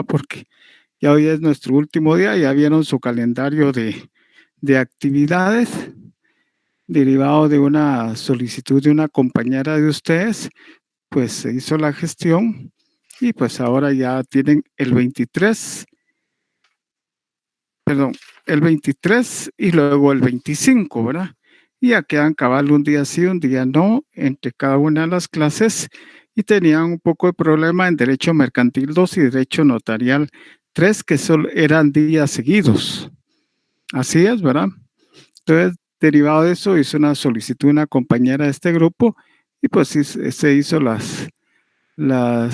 ¿va? Porque ya hoy es nuestro último día, ya vieron su calendario de actividades derivado de una solicitud de una compañera de ustedes, pues se hizo la gestión y pues ahora ya tienen el 23 y luego el 25, ¿verdad? Y ya quedan cabal un día sí, un día no, entre cada una de las clases y tenían un poco de problema en Derecho Mercantil 2 y Derecho Notarial 3, que solo eran días seguidos. Así es, ¿verdad? Entonces, derivado de eso, hizo una solicitud una compañera de este grupo y pues sí, se hizo la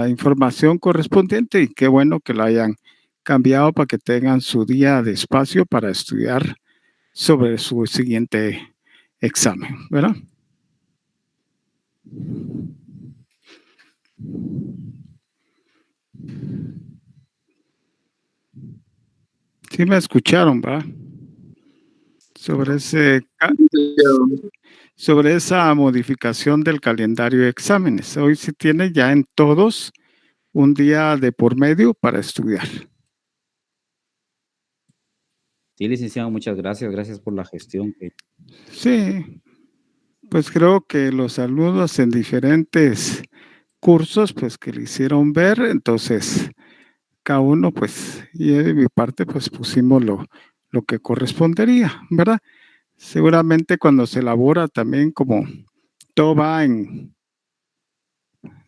información correspondiente y qué bueno que la hayan cambiado para que tengan su día de espacio para estudiar sobre su siguiente examen, ¿verdad? Sí me escucharon, ¿verdad? Sobre esa modificación del calendario de exámenes. Hoy sí tiene ya en todos un día de por medio para estudiar. Sí, licenciado, muchas gracias. Gracias por la gestión. Sí, pues creo que los alumnos en diferentes cursos, pues que le hicieron ver, entonces cada uno, pues, y de mi parte, pues pusimos lo que correspondería, ¿verdad? Seguramente cuando se elabora también como todo va en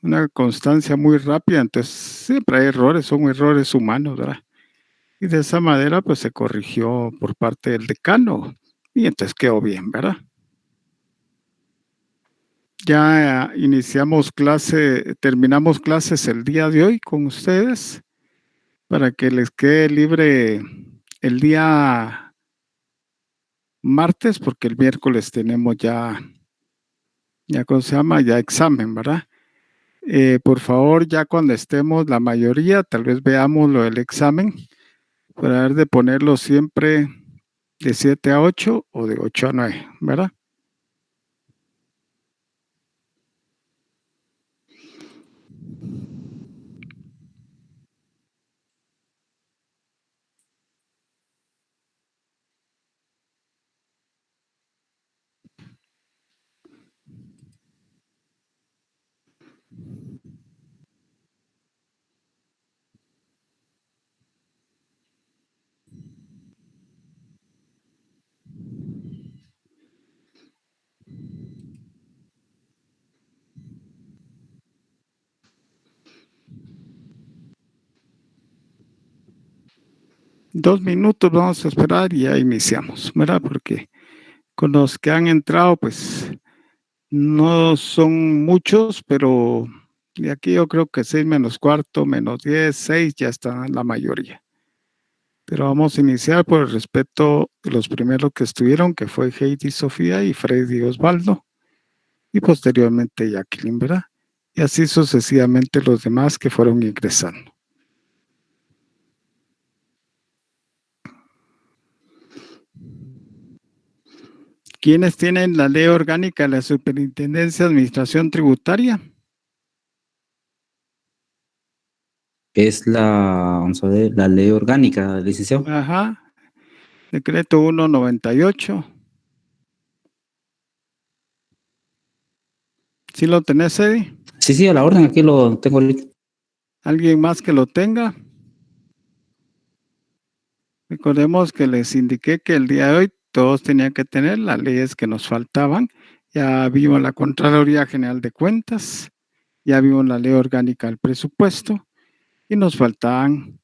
una constancia muy rápida, entonces siempre hay errores, son errores humanos, ¿verdad? Y de esa manera, pues se corrigió por parte del decano y entonces quedó bien, ¿verdad? Ya terminamos clases el día de hoy con ustedes para que les quede libre el día martes, porque el miércoles tenemos ¿cómo se llama? Ya examen, ¿verdad? Por favor, ya cuando estemos la mayoría, tal vez veamos lo del examen, para ver de ponerlo siempre de 7 a 8 o de 8 a 9, ¿verdad? Dos minutos vamos a esperar y ya iniciamos, ¿verdad? Porque con los que han entrado, pues no son muchos, pero de aquí yo creo que 6 menos cuarto, menos 10, 6 ya están la mayoría. Pero vamos a iniciar por el respeto de los primeros que estuvieron, que fue Heidi Sofía y Freddy Osvaldo, y posteriormente Jacqueline, ¿verdad? Y así sucesivamente los demás que fueron ingresando. ¿Quiénes tienen la ley orgánica de la Superintendencia de Administración Tributaria? Es vamos a ver, la ley orgánica, licenciado. Ajá. Decreto 198. ¿Sí lo tenés, Eddie? Sí, a la orden, aquí lo tengo. ¿Alguien más que lo tenga? Recordemos que les indiqué que el día de hoy todos tenían que tener las leyes que nos faltaban. Ya vimos la Contraloría General de Cuentas, ya vimos la Ley Orgánica del Presupuesto y nos faltaban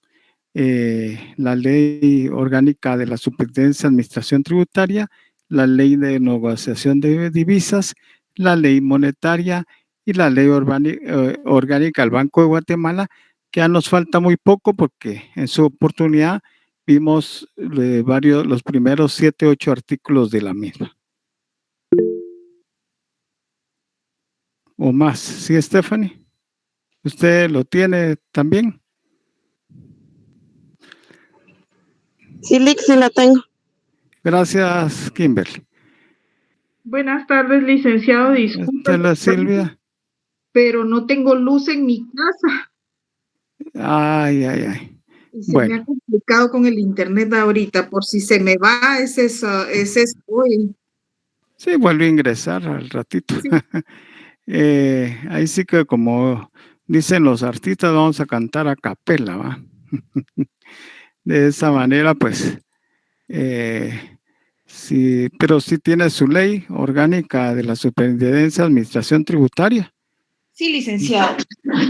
la Ley Orgánica de la Superintendencia de Administración Tributaria, la Ley de Negociación de Divisas, la Ley Monetaria y la Ley Orgánica del Banco de Guatemala, que ya nos falta muy poco porque en su oportunidad vimos los primeros 7, 8 artículos de la misma. O más. ¿Sí, Stephanie? ¿Usted lo tiene también? Sí, Lick, sí la tengo. Gracias, Kimberly. Buenas tardes, licenciado. Disculpe, Silvia. pero no tengo luz en mi casa. Ay, ay, ay. Y se me Bueno, ha complicado con el internet ahorita, por si se me va, es eso hoy. sí, vuelvo a ingresar al ratito. Sí, Ahí sí que como dicen los artistas, vamos a cantar a capela, ¿va? De esa manera, pues, sí, pero sí tiene su ley orgánica de la Superintendencia de Administración Tributaria, sí, licenciado.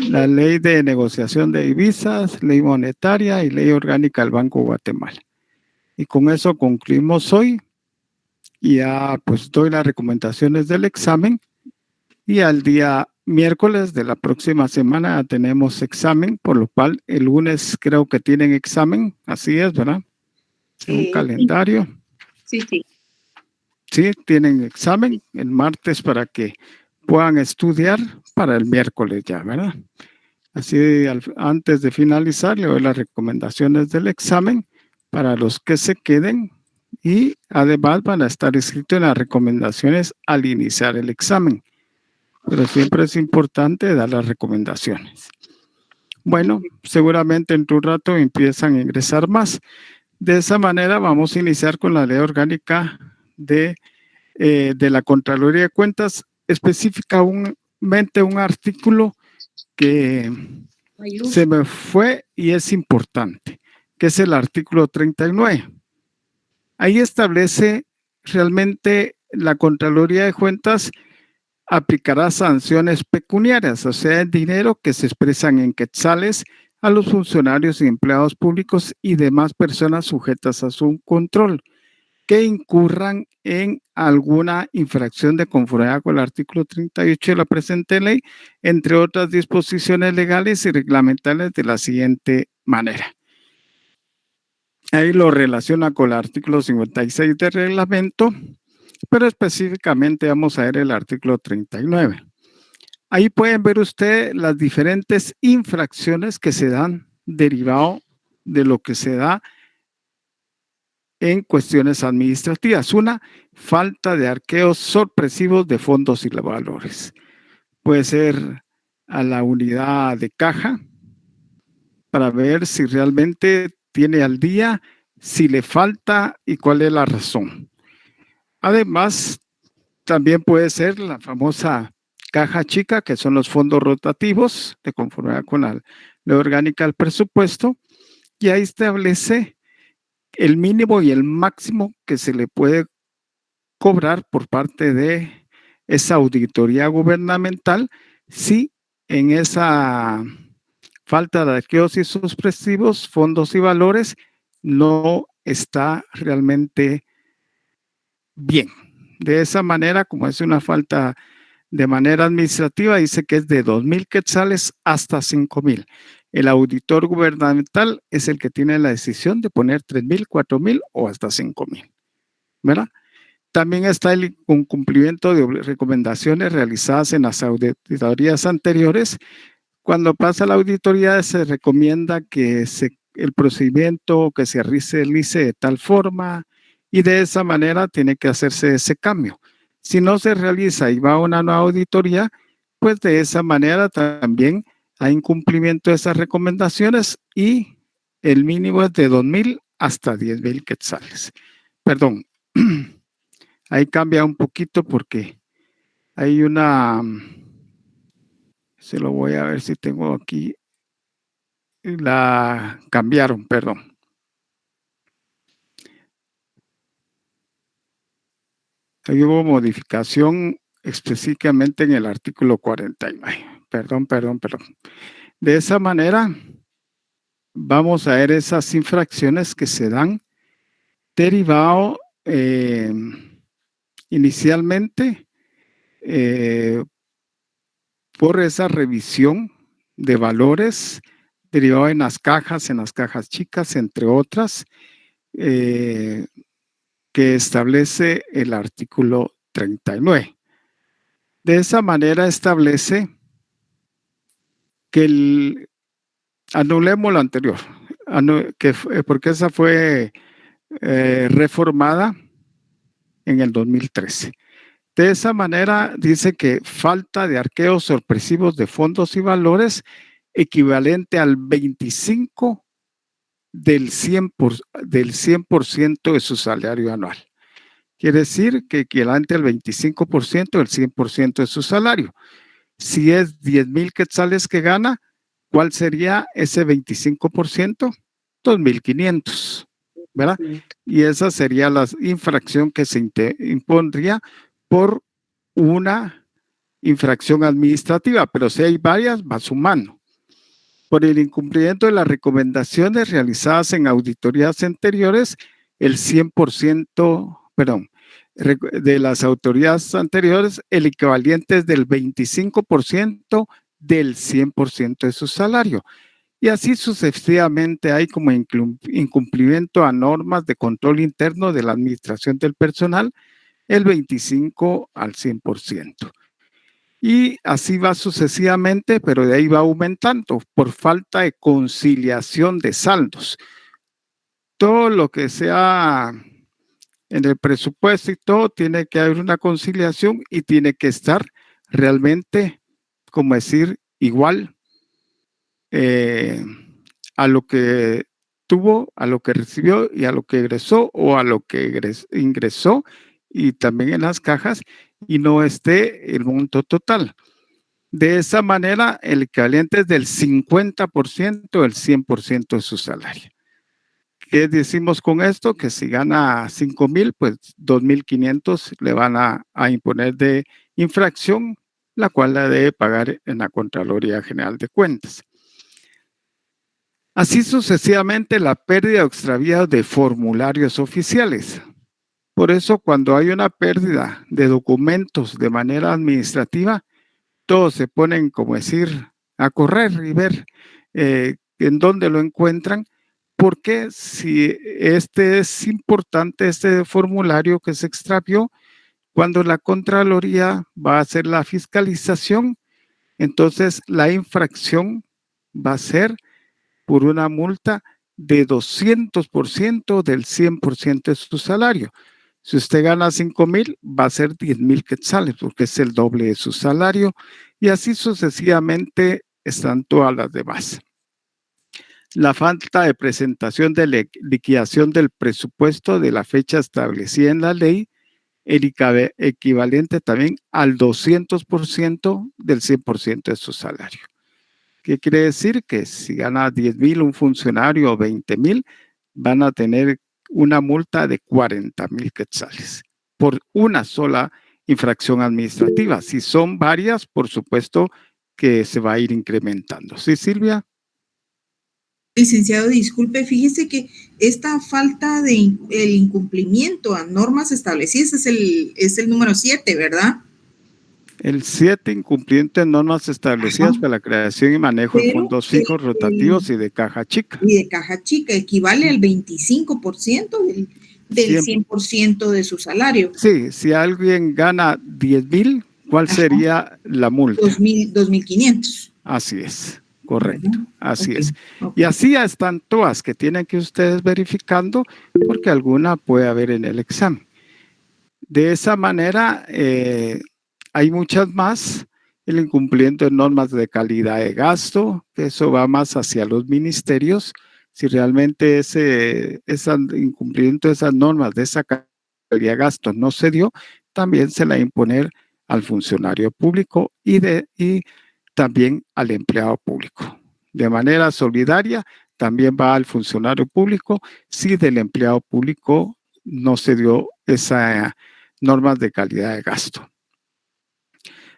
la ley de negociación de divisas, ley monetaria y ley orgánica del Banco de Guatemala. Y con eso concluimos hoy. Y ya pues doy las recomendaciones del examen y al día miércoles de la próxima semana tenemos examen, por lo cual el lunes creo que tienen examen, así es, ¿verdad? Según calendario. Sí, sí. Sí, tienen examen el martes para que puedan estudiar para el miércoles ya, ¿verdad? Así antes de finalizar le doy las recomendaciones del examen para los que se queden y además van a estar escritos en las recomendaciones al iniciar el examen. Pero siempre es importante dar las recomendaciones. Bueno, seguramente en tu rato empiezan a ingresar más. De esa manera vamos a iniciar con la ley orgánica de la Contraloría de Cuentas, específicamente un artículo que se me fue y es importante, que es el artículo 39. Ahí establece realmente la Contraloría de Cuentas aplicará sanciones pecuniarias, o sea, el dinero que se expresan en quetzales a los funcionarios y empleados públicos y demás personas sujetas a su control que incurran en alguna infracción de conformidad con el artículo 38 de la presente ley, entre otras disposiciones legales y reglamentarias de la siguiente manera. Ahí lo relaciona con el artículo 56 del reglamento, pero específicamente vamos a ver el artículo 39. Ahí pueden ver ustedes las diferentes infracciones que se dan derivado de lo que se da en cuestiones administrativas. Una, falta de arqueos sorpresivos de fondos y valores. Puede ser a la unidad de caja para ver si realmente tiene al día, si le falta y cuál es la razón. Además, también puede ser la famosa caja chica, que son los fondos rotativos de conformidad con la ley orgánica del presupuesto, y ahí establece el mínimo y el máximo que se le puede cobrar por parte de esa auditoría gubernamental si en esa falta de arqueos y supresivos, fondos y valores no está realmente bien. De esa manera, como es una falta de manera administrativa, dice que es de 2,000 quetzales hasta 5,000. El auditor gubernamental es el que tiene la decisión de poner 3,000, 4,000 o hasta 5,000, ¿verdad? También está el incumplimiento de recomendaciones realizadas en las auditorías anteriores. Cuando pasa la auditoría se recomienda que el procedimiento que se realice de tal forma y de esa manera tiene que hacerse ese cambio. Si no se realiza y va a una nueva auditoría, pues de esa manera también hay incumplimiento de esas recomendaciones y el mínimo es de 2,000 hasta 10,000 quetzales. Perdón, ahí cambia un poquito porque hay una, se lo voy a ver si tengo aquí, la cambiaron, perdón. Ahí hubo modificación específicamente en el artículo 49. Perdón. De esa manera, vamos a ver esas infracciones que se dan derivado inicialmente por esa revisión de valores derivado en las cajas chicas, entre otras, que establece el artículo 39. De esa manera establece que anulemos lo anterior, porque esa fue reformada en el 2013. De esa manera dice que falta de arqueos sorpresivos de fondos y valores equivalente al 25 del 100% de su salario anual. Quiere decir que equivalente al 25% del 100% de su salario. Si es 10,000 quetzales que gana, ¿cuál sería ese 25%? 2,500, ¿verdad? Y esa sería la infracción que se impondría por una infracción administrativa, pero si hay varias, va sumando. Por el incumplimiento de las recomendaciones realizadas en auditorías anteriores, el 100%, perdón, de las autoridades anteriores, el equivalente es del 25% del 100% de su salario. Y así sucesivamente hay como incumplimiento a normas de control interno de la administración del personal, el 25 al 100%. Y así va sucesivamente, pero de ahí va aumentando por falta de conciliación de saldos. Todo lo que sea en el presupuesto y todo, tiene que haber una conciliación y tiene que estar realmente, como decir, igual a lo que tuvo, a lo que recibió y a lo que egresó o a lo que ingresó y también en las cajas y no esté el monto total. De esa manera, el equivalente es del 50% del 100% de su salario. ¿Qué decimos con esto? Que si gana 5,000, pues 2,500 le van a imponer de infracción, la cual la debe pagar en la Contraloría General de Cuentas. Así sucesivamente la pérdida o extravío de formularios oficiales. Por eso, cuando hay una pérdida de documentos de manera administrativa, todos se ponen, como decir, a correr y ver en dónde lo encuentran, porque si este es importante, este formulario que se extravió, cuando la Contraloría va a hacer la fiscalización, entonces la infracción va a ser por una multa de 200% del 100% de su salario. Si usted gana 5,000, va a ser 10,000 quetzales, porque es el doble de su salario, y así sucesivamente están todas las demás. La falta de presentación de liquidación del presupuesto de la fecha establecida en la ley, el equivalente también al 200% del 100% de su salario. ¿Qué quiere decir? Que si gana 10,000 un funcionario o 20,000, van a tener una multa de 40,000 quetzales por una sola infracción administrativa. Si son varias, por supuesto que se va a ir incrementando. ¿Sí, Silvia? Licenciado, disculpe, fíjese que esta falta de el incumplimiento a normas establecidas es el número 7, ¿verdad? El 7, incumplimiento de normas establecidas para la creación y manejo de fondos fijos, rotativos y de caja chica. Y de caja chica equivale al 25% del 100% de su salario. Sí, si alguien gana 10,000, ¿cuál sería la multa? 2,500. Así es, correcto, así es. Y así ya están todas que tienen que ustedes verificando porque alguna puede haber en el examen. De esa manera, hay muchas más. El incumplimiento de normas de calidad de gasto, que eso va más hacia los ministerios. Si realmente ese incumplimiento de esas normas, de esa calidad de gasto no se dio, también se la imponer al funcionario público y también al empleado público. De manera solidaria, también va al funcionario público si del empleado público no se dio esas normas de calidad de gasto.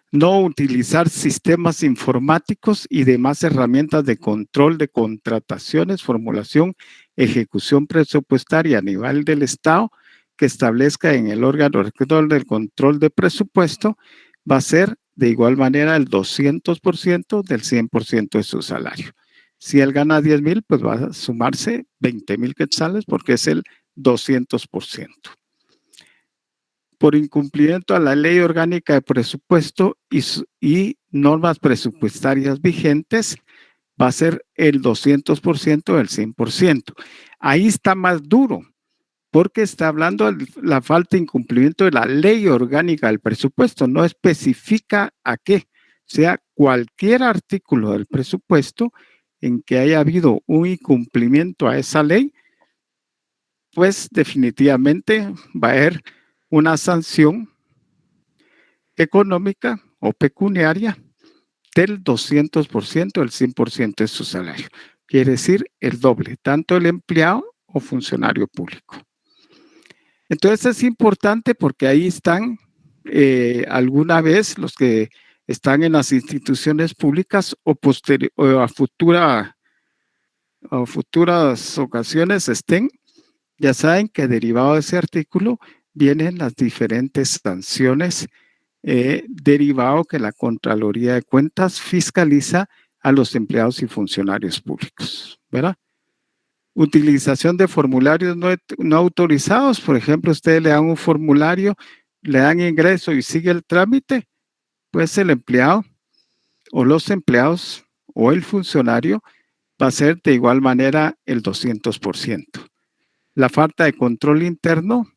No utilizar sistemas informáticos y demás herramientas de control de contrataciones, formulación, ejecución presupuestaria a nivel del Estado que establezca en el órgano rector del control de presupuesto, va a ser de igual manera el 200% del 100% de su salario. Si él gana 10,000, pues va a sumarse 20,000 quetzales porque es el 200%. Por incumplimiento a la ley orgánica de presupuesto y normas presupuestarias vigentes, va a ser el 200% del 100%. Ahí está más duro, porque está hablando de la falta de incumplimiento de la ley orgánica del presupuesto, no especifica a qué, o sea, cualquier artículo del presupuesto en que haya habido un incumplimiento a esa ley, pues definitivamente va a haber una sanción económica o pecuniaria del 200%, el 100% de su salario. Quiere decir el doble, tanto el empleado o funcionario público. Entonces es importante porque ahí están alguna vez los que están en las instituciones públicas o a futuras ocasiones estén, ya saben que derivado de ese artículo vienen las diferentes sanciones derivado que la Contraloría de Cuentas fiscaliza a los empleados y funcionarios públicos, ¿verdad? Utilización de formularios no autorizados, por ejemplo, ustedes le dan un formulario, le dan ingreso y sigue el trámite, pues el empleado o los empleados o el funcionario va a ser de igual manera el 200%. La falta de control interno,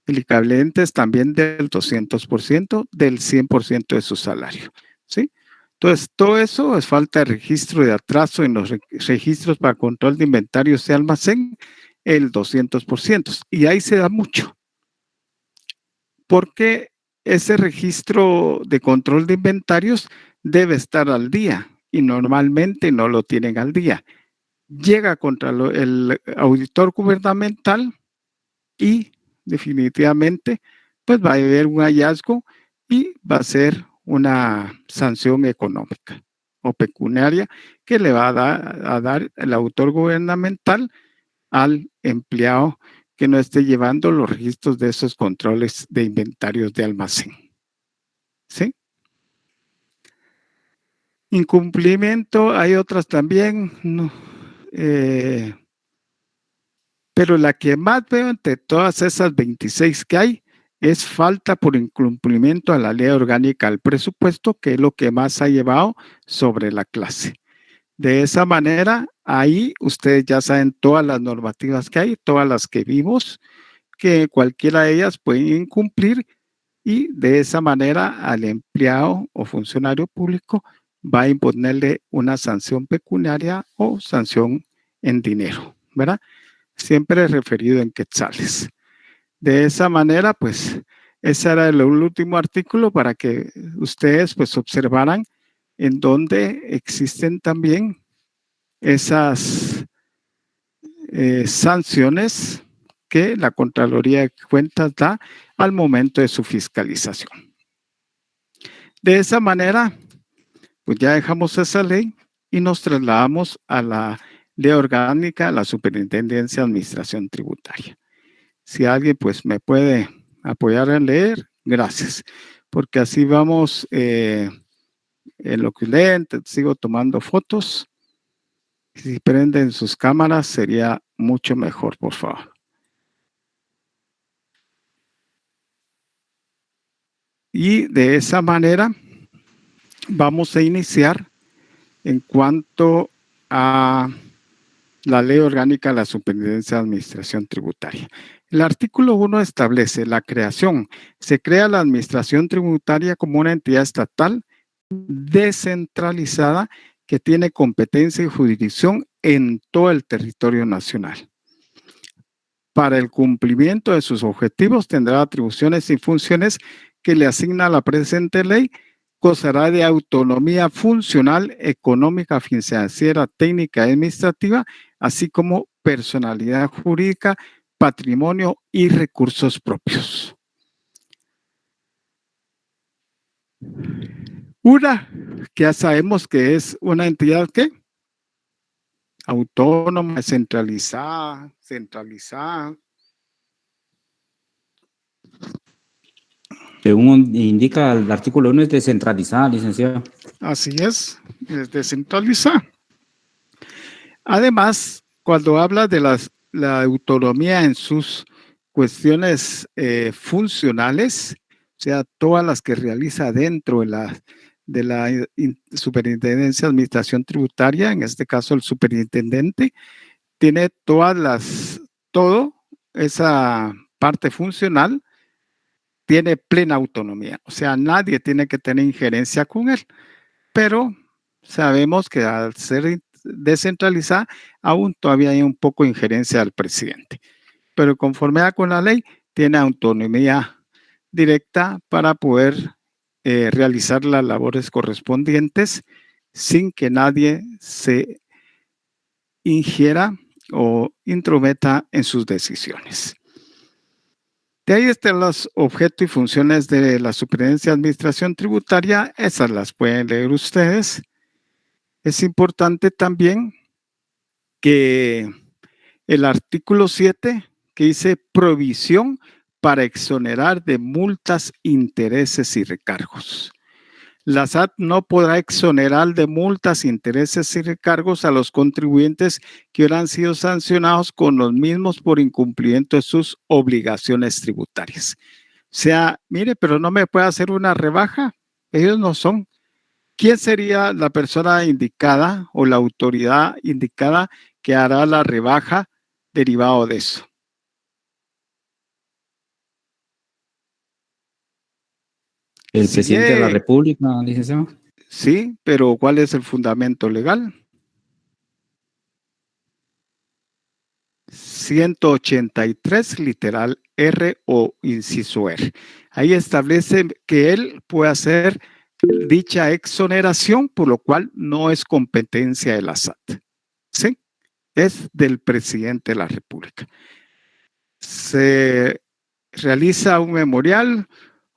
el equivalente es también del 200%, del 100% de su salario, ¿sí? Entonces, todo eso es falta de registro de atraso en los registros para control de inventarios de almacén, el 200%. Y ahí se da mucho, porque ese registro de control de inventarios debe estar al día y normalmente no lo tienen al día. Llega contra el auditor gubernamental y definitivamente pues va a haber un hallazgo y va a ser una sanción económica o pecuniaria que le va a dar el autor gubernamental al empleado que no esté llevando los registros de esos controles de inventarios de almacén. ¿Sí? Incumplimiento, hay otras también, no, pero la que más veo entre todas esas 26 que hay es falta por incumplimiento a la ley orgánica del presupuesto, que es lo que más ha llevado sobre la clase. De esa manera, ahí ustedes ya saben todas las normativas que hay, todas las que vimos, que cualquiera de ellas pueden incumplir y de esa manera al empleado o funcionario público va a imponerle una sanción pecuniaria o sanción en dinero, ¿verdad? Siempre referido en quetzales. De esa manera, pues, ese era el último artículo para que ustedes, pues, observaran en dónde existen también esas sanciones que la Contraloría de Cuentas da al momento de su fiscalización. De esa manera, pues ya dejamos esa ley y nos trasladamos a la ley orgánica de la Superintendencia de Administración Tributaria. Si alguien pues me puede apoyar a leer, gracias, porque así vamos en lo que leen, sigo tomando fotos. Si prenden sus cámaras sería mucho mejor, por favor. Y de esa manera vamos a iniciar en cuanto a la Ley Orgánica de la Superintendencia de Administración Tributaria. El artículo 1 establece la creación. Se crea la Administración Tributaria como una entidad estatal descentralizada que tiene competencia y jurisdicción en todo el territorio nacional. Para el cumplimiento de sus objetivos tendrá atribuciones y funciones que le asigna la presente ley, gozará de autonomía funcional, económica, financiera, técnica y administrativa, así como personalidad jurídica, patrimonio y recursos propios. Una que ya sabemos que es una entidad ¿qué? Autónoma, centralizada. Según indica el artículo 1, es descentralizada, licenciado. Así es descentralizada. Además, cuando habla de la autonomía en sus cuestiones funcionales, o sea, todas las que realiza dentro de la Superintendencia de Administración Tributaria, en este caso el superintendente, tiene todo esa parte funcional, tiene plena autonomía, o sea, nadie tiene que tener injerencia con él. pero sabemos que al ser descentralizada, aún todavía hay un poco de injerencia del presidente. Pero conforme con la ley, tiene autonomía directa para poder realizar las labores correspondientes sin que nadie se ingiera o intrometa en sus decisiones. De ahí están los objetos y funciones de la Superintendencia de Administración Tributaria. Esas las pueden leer ustedes. Es importante también que el artículo 7, que dice provisión para exonerar de multas, intereses y recargos. La SAT no podrá exonerar de multas, intereses y recargos a los contribuyentes que hubieran sido sancionados con los mismos por incumplimiento de sus obligaciones tributarias. O sea, mire, pero no me puede hacer una rebaja. Ellos no son. ¿Quién sería la persona indicada o la autoridad indicada que hará la rebaja derivado de eso? El Sí, presidente de la República, licenciado. Sí, pero ¿cuál es el fundamento legal? 183, literal R o inciso R. Ahí establece que él puede hacer dicha exoneración, por lo cual no es competencia de la SAT. ¿Sí? Es del presidente de la República. Se realiza un memorial,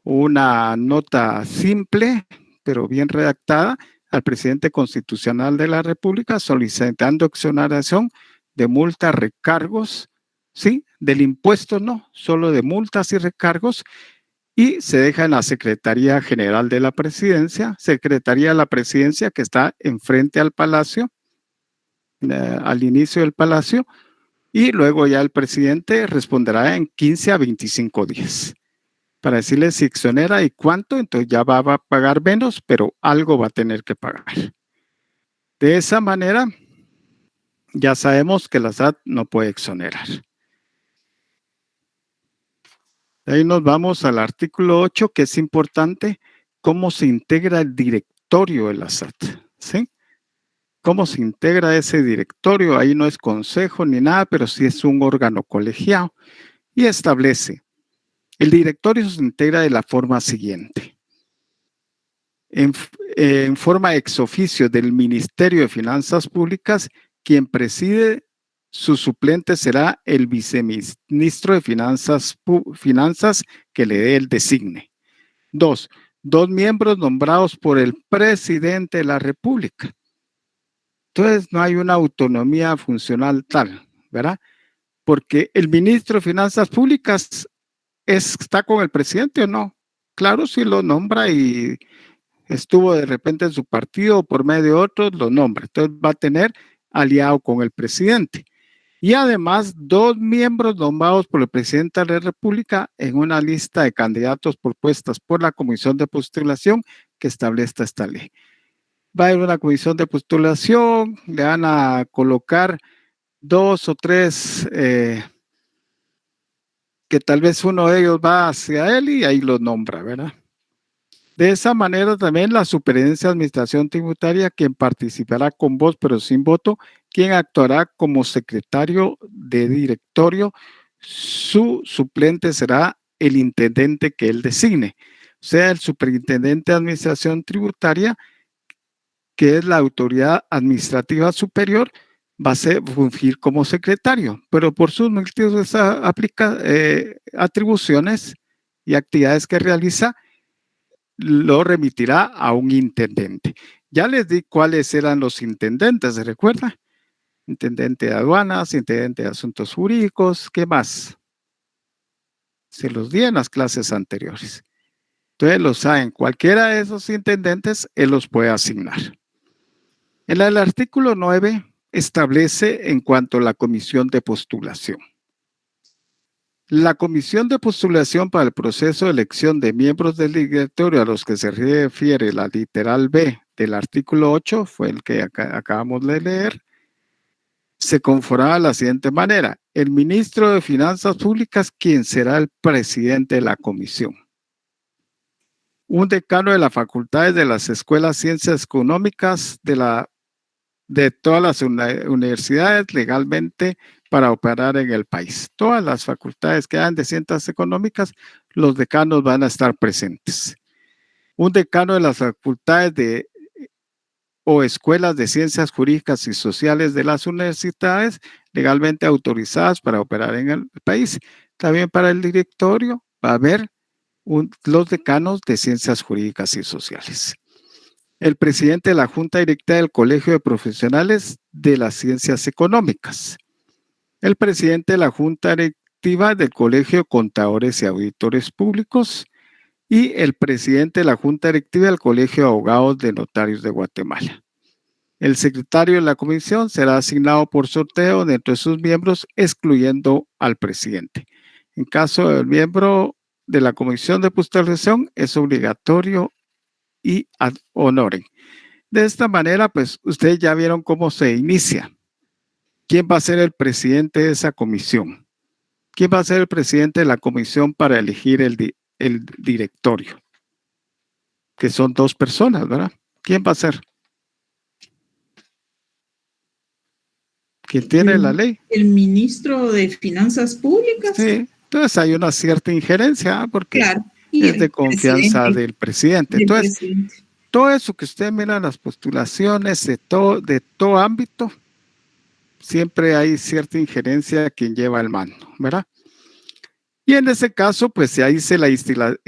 una nota simple, pero bien redactada, al presidente constitucional de la República solicitando exoneración de multas, recargos, ¿sí? Del impuesto no, solo de multas y recargos, y se deja en la Secretaría General de la Presidencia, Secretaría de la Presidencia que está enfrente al Palacio, al inicio del Palacio, y luego ya el presidente responderá en 15 a 25 días para decirle si exonera y cuánto, entonces ya va a pagar menos, pero algo va a tener que pagar. De esa manera, ya sabemos que la SAT no puede exonerar. De ahí nos vamos al artículo 8, que es importante, cómo se integra el directorio de la SAT, ¿sí? ¿Cómo se integra ese directorio? Ahí no es consejo ni nada, pero sí es un órgano colegiado y establece. El directorio se integra de la forma siguiente. En forma ex oficio del Ministerio de Finanzas Públicas, quien preside su suplente será el viceministro de Finanzas que le dé el designe. 2 miembros nombrados por el presidente de la República. Entonces no hay una autonomía funcional tal, ¿verdad? Porque el ministro de Finanzas Públicas ¿está con el presidente o no? Claro, si lo nombra y estuvo de repente en su partido o por medio de otros, lo nombra. Entonces va a tener aliado con el presidente. Y además, 2 miembros nombrados por el presidente de la República en una lista de candidatos propuestas por la Comisión de Postulación que establezca esta ley. Va a haber una comisión de postulación, le van a colocar 2 o 3 que tal vez uno de ellos va hacia él y ahí lo nombra, ¿verdad? De esa manera también la Superintendencia de Administración Tributaria, quien participará con voz pero sin voto, quien actuará como secretario de directorio, su suplente será el intendente que él designe, o sea, el superintendente de Administración Tributaria, que es la autoridad administrativa superior, va a fungir como secretario, pero por sus múltiples atribuciones y actividades que realiza, lo remitirá a un intendente. Ya les di cuáles eran los intendentes, ¿se recuerda? Intendente de aduanas, intendente de asuntos jurídicos, ¿qué más? Se los di en las clases anteriores. Entonces lo saben, cualquiera de esos intendentes, él los puede asignar. En el artículo 9 establece en cuanto a la comisión de postulación. La comisión de postulación para el proceso de elección de miembros del directorio a los que se refiere la literal B del artículo 8, fue el que acabamos de leer, se conformará de la siguiente manera. El ministro de Finanzas Públicas, quien será el presidente de la comisión. un decano de las facultades de las escuelas ciencias económicas de todas las universidades legalmente para operar en el país. Todas las facultades que hayan de ciencias económicas, los decanos van a estar presentes. Un decano de las facultades o escuelas de ciencias jurídicas y sociales de las universidades legalmente autorizadas para operar en el país. También para el directorio va a haber los decanos de ciencias jurídicas y sociales. El presidente de la Junta Directiva del Colegio de Profesionales de las Ciencias Económicas. El presidente de la Junta Directiva del Colegio de Contadores y Auditores Públicos. Y el presidente de la Junta Directiva del Colegio de Abogados de Notarios de Guatemala. El secretario de la comisión será asignado por sorteo dentro de sus miembros, excluyendo al presidente. En caso del miembro de la comisión de postulación, es obligatorio y ad honorem. De esta manera, pues ustedes ya vieron cómo se inicia. ¿Quién va a ser el presidente de esa comisión? ¿Quién va a ser el presidente de la comisión para elegir el directorio? Que son 2 personas, ¿verdad? ¿Quién va a ser? ¿Quién tiene la ley? El ministro de Finanzas Públicas. Sí, entonces hay una cierta injerencia porque claro, y es de confianza del presidente. Entonces, todo eso que usted mira, las postulaciones de todo ámbito, siempre hay cierta injerencia a quien lleva el mando, ¿verdad? Y en ese caso, pues ahí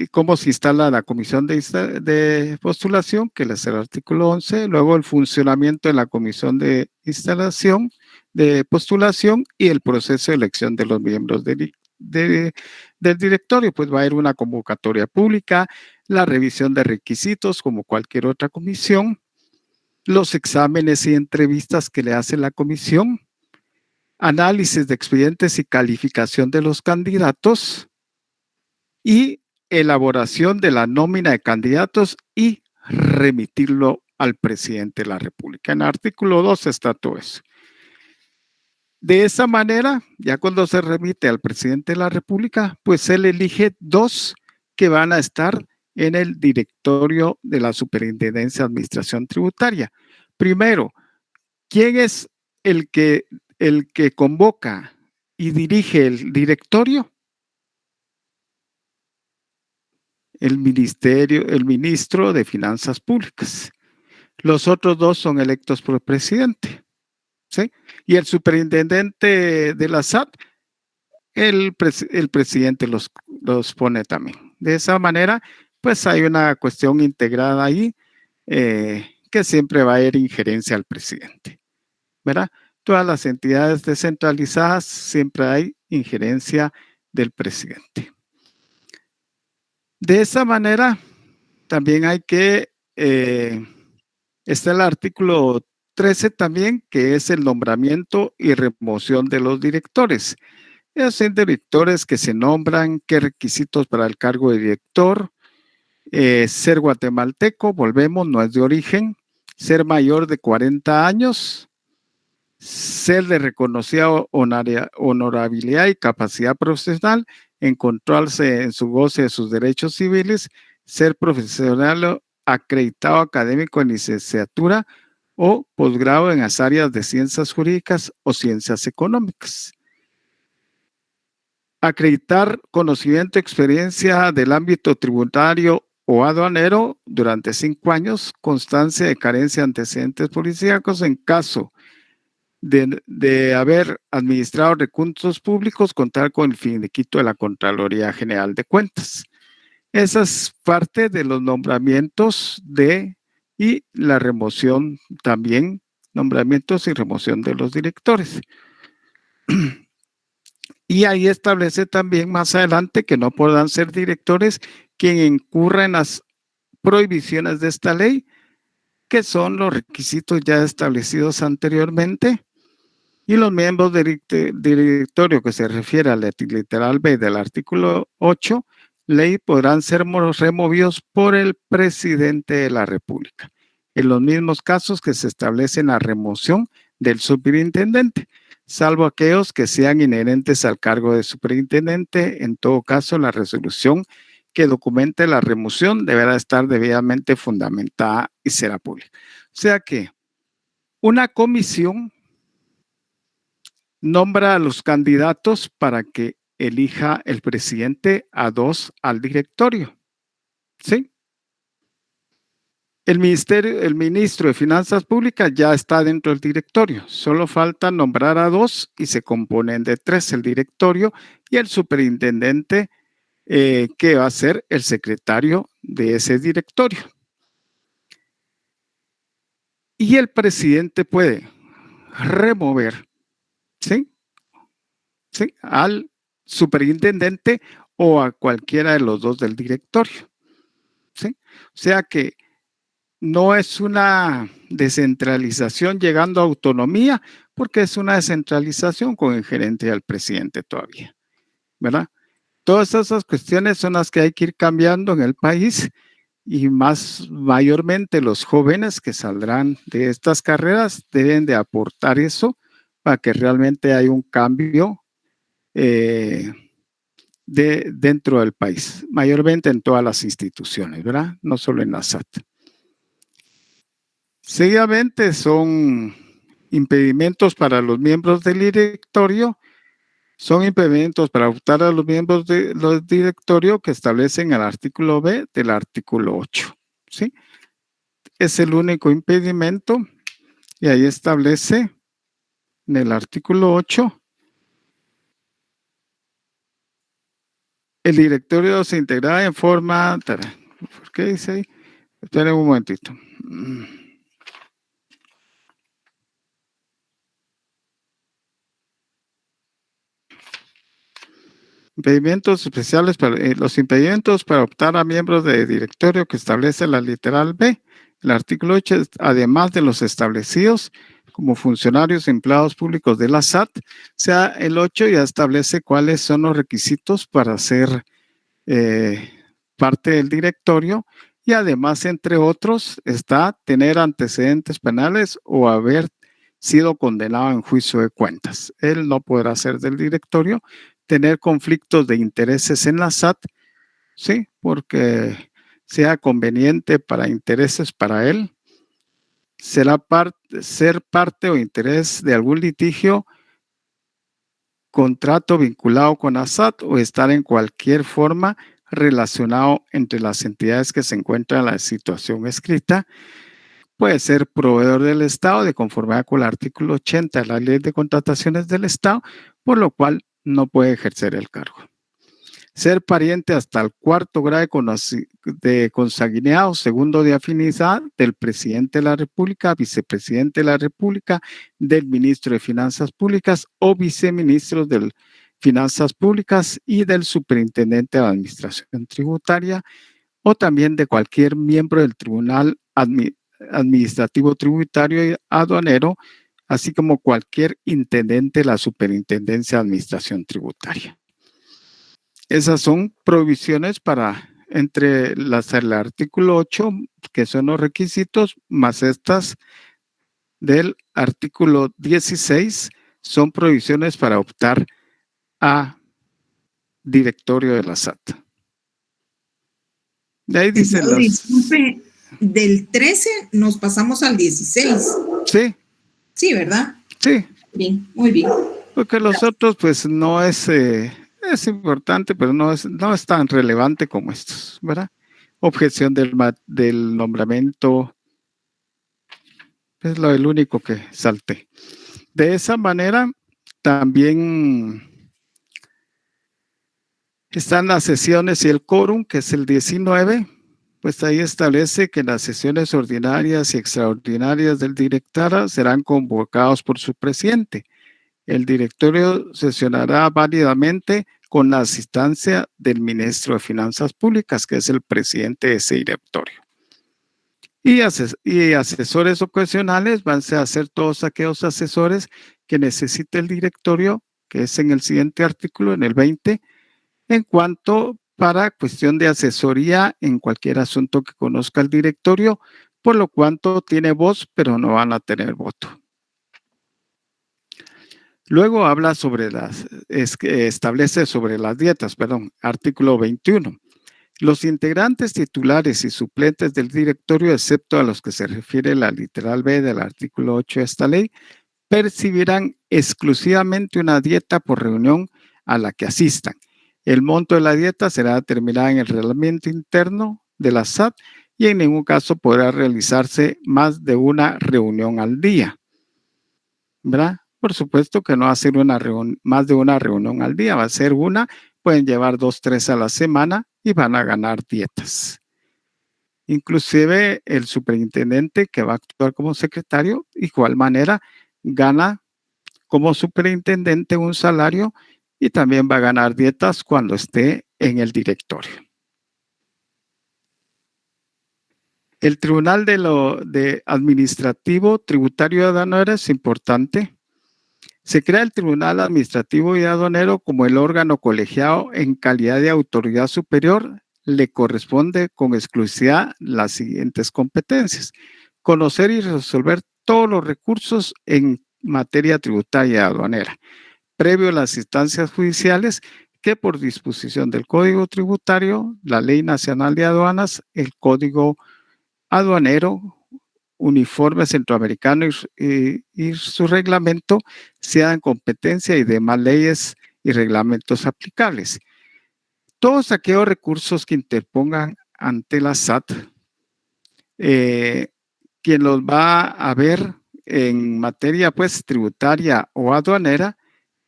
cómo se instala la comisión de postulación, que es el artículo 11, luego el funcionamiento de la comisión de instalación, de postulación y el proceso de elección de los miembros del directorio. Pues va a haber una convocatoria pública, la revisión de requisitos como cualquier otra comisión, los exámenes y entrevistas que le hace la comisión, análisis de expedientes y calificación de los candidatos y elaboración de la nómina de candidatos y remitirlo al presidente de la República. En el artículo 2 está todo eso. De esa manera, ya cuando se remite al presidente de la República, pues él elige 2 que van a estar en el directorio de la Superintendencia de Administración Tributaria. Primero, ¿quién es el que convoca y dirige el directorio? El ministro de Finanzas Públicas. Los otros 2 son electos por el presidente, ¿sí? Y el superintendente de la SAT, el presidente los pone también. De esa manera, pues hay una cuestión integrada ahí que siempre va a haber injerencia al presidente, ¿verdad? Todas las entidades descentralizadas siempre hay injerencia del presidente. De esa manera, también hay que, está el artículo 13 también, que es el nombramiento y remoción de los directores. Esos son directores que se nombran, qué requisitos para el cargo de director, ser guatemalteco, volvemos, no es de origen, ser mayor de 40 años, ser de reconocida honorabilidad y capacidad profesional, encontrarse en su goce de sus derechos civiles, ser profesional acreditado académico en licenciatura o posgrado en las áreas de ciencias jurídicas o ciencias económicas. Acreditar conocimiento y experiencia del ámbito tributario o aduanero durante 5 años, constancia de carencia de antecedentes policíacos en caso de haber administrado recursos públicos, contar con el finiquito de la Contraloría General de Cuentas. Esa es parte de los nombramientos y la remoción también, nombramientos y remoción de los directores. Y ahí establece también más adelante que no podrán ser directores quien incurra en las prohibiciones de esta ley, que son los requisitos ya establecidos anteriormente, y los miembros del directorio que se refiere a la literal B del artículo 8, ley podrán ser removidos por el presidente de la República, en los mismos casos que se establece en la remoción del superintendente, salvo aquellos que sean inherentes al cargo de superintendente. En todo caso, la resolución que documente la remoción deberá estar debidamente fundamentada y será pública. O sea que una comisión nombra a los candidatos para que elija el presidente a 2 al directorio. ¿Sí? El ministro de Finanzas Públicas ya está dentro del directorio. Solo falta nombrar a 2 y se componen de 3 el directorio y el superintendente que va a ser el secretario de ese directorio. Y el presidente puede remover, ¿sí? ¿Sí? Al superintendente o a cualquiera de los 2 del directorio. ¿Sí? O sea que no es una descentralización llegando a autonomía, porque es una descentralización con injerencia del presidente todavía, ¿verdad? Todas esas cuestiones son las que hay que ir cambiando en el país y mayormente los jóvenes que saldrán de estas carreras deben de aportar eso para que realmente haya un cambio dentro del país, mayormente en todas las instituciones, ¿verdad? No solo en la SAT. Seguidamente son impedimentos para los miembros del directorio. Son impedimentos para optar a los miembros del directorio que establecen el artículo B del artículo 8. ¿Sí? Es el único impedimento y ahí establece en el artículo 8 el directorio se integrará en forma... ¿Por qué dice ahí? Esperen un momentito. Impedimentos especiales para los impedimentos para optar a miembros de directorio que establece la literal B. El artículo 8, además de los establecidos como funcionarios empleados públicos de la SAT, sea el 8 ya establece cuáles son los requisitos para ser parte del directorio y además, entre otros, está tener antecedentes penales o haber sido condenado en juicio de cuentas. Él no podrá ser del directorio, tener conflictos de intereses en la SAT, sí, porque sea conveniente para intereses para él, ser parte o interés de algún litigio, contrato vinculado con la SAT o estar en cualquier forma relacionado entre las entidades que se encuentran en la situación escrita. Puede ser proveedor del Estado de conformidad con el artículo 80 de la Ley de Contrataciones del Estado, por lo cual no puede ejercer el cargo. Ser pariente hasta el 4º grado de consanguinidad o 2º de afinidad del presidente de la República, vicepresidente de la República, del ministro de Finanzas Públicas o viceministros de Finanzas Públicas y del superintendente de la Administración Tributaria o también de cualquier miembro del Tribunal Administrativo Tributario y Aduanero, así como cualquier intendente de la Superintendencia de Administración Tributaria. Esas son provisiones para entre el artículo 8, que son los requisitos, más estas del artículo 16, son provisiones para optar a directorio de la SAT. De ahí dicen Pero, disculpe, del 13 nos pasamos al 16. Sí. Sí, ¿verdad? Sí. Bien, muy bien. Porque los otros, pues, no es importante, pero no es tan relevante como estos, ¿verdad? Objeción del nombramiento es el único que salté. De esa manera, también están las sesiones y el quórum, que es el 19, pues ahí establece que las sesiones ordinarias y extraordinarias del directorio serán convocados por su presidente. El directorio sesionará válidamente con la asistencia del ministro de Finanzas Públicas, que es el presidente de ese directorio. Y asesores ocasionales van a ser todos aquellos asesores que necesite el directorio, que es en el siguiente artículo, en el 20, en cuanto para cuestión de asesoría en cualquier asunto que conozca el directorio, por lo cuanto tiene voz, pero no van a tener voto. Luego habla sobre establece sobre las dietas, artículo 21. Los integrantes titulares y suplentes del directorio, excepto a los que se refiere la literal B del artículo 8 de esta ley, percibirán exclusivamente una dieta por reunión a la que asistan. El monto de la dieta será determinado en el reglamento interno de la SAT y en ningún caso podrá realizarse más de una reunión al día, ¿verdad? Por supuesto que no va a ser más de una reunión al día, va a ser una, pueden llevar 2, 3 a la semana y van a ganar dietas. Inclusive el superintendente que va a actuar como secretario, igual manera, gana como superintendente un salario y también va a ganar dietas cuando esté en el directorio. El Tribunal de Administrativo Tributario y Aduanero es importante. Se crea el Tribunal Administrativo y Aduanero como el órgano colegiado en calidad de autoridad superior. Le corresponde con exclusividad las siguientes competencias: conocer y resolver todos los recursos en materia tributaria y aduanera, previo a las instancias judiciales que por disposición del Código Tributario, la Ley Nacional de Aduanas, el Código Aduanero Uniforme Centroamericano y su reglamento sean competencia y demás leyes y reglamentos aplicables. Todos aquellos recursos que interpongan ante la SAT, quien los va a ver en materia pues tributaria o aduanera,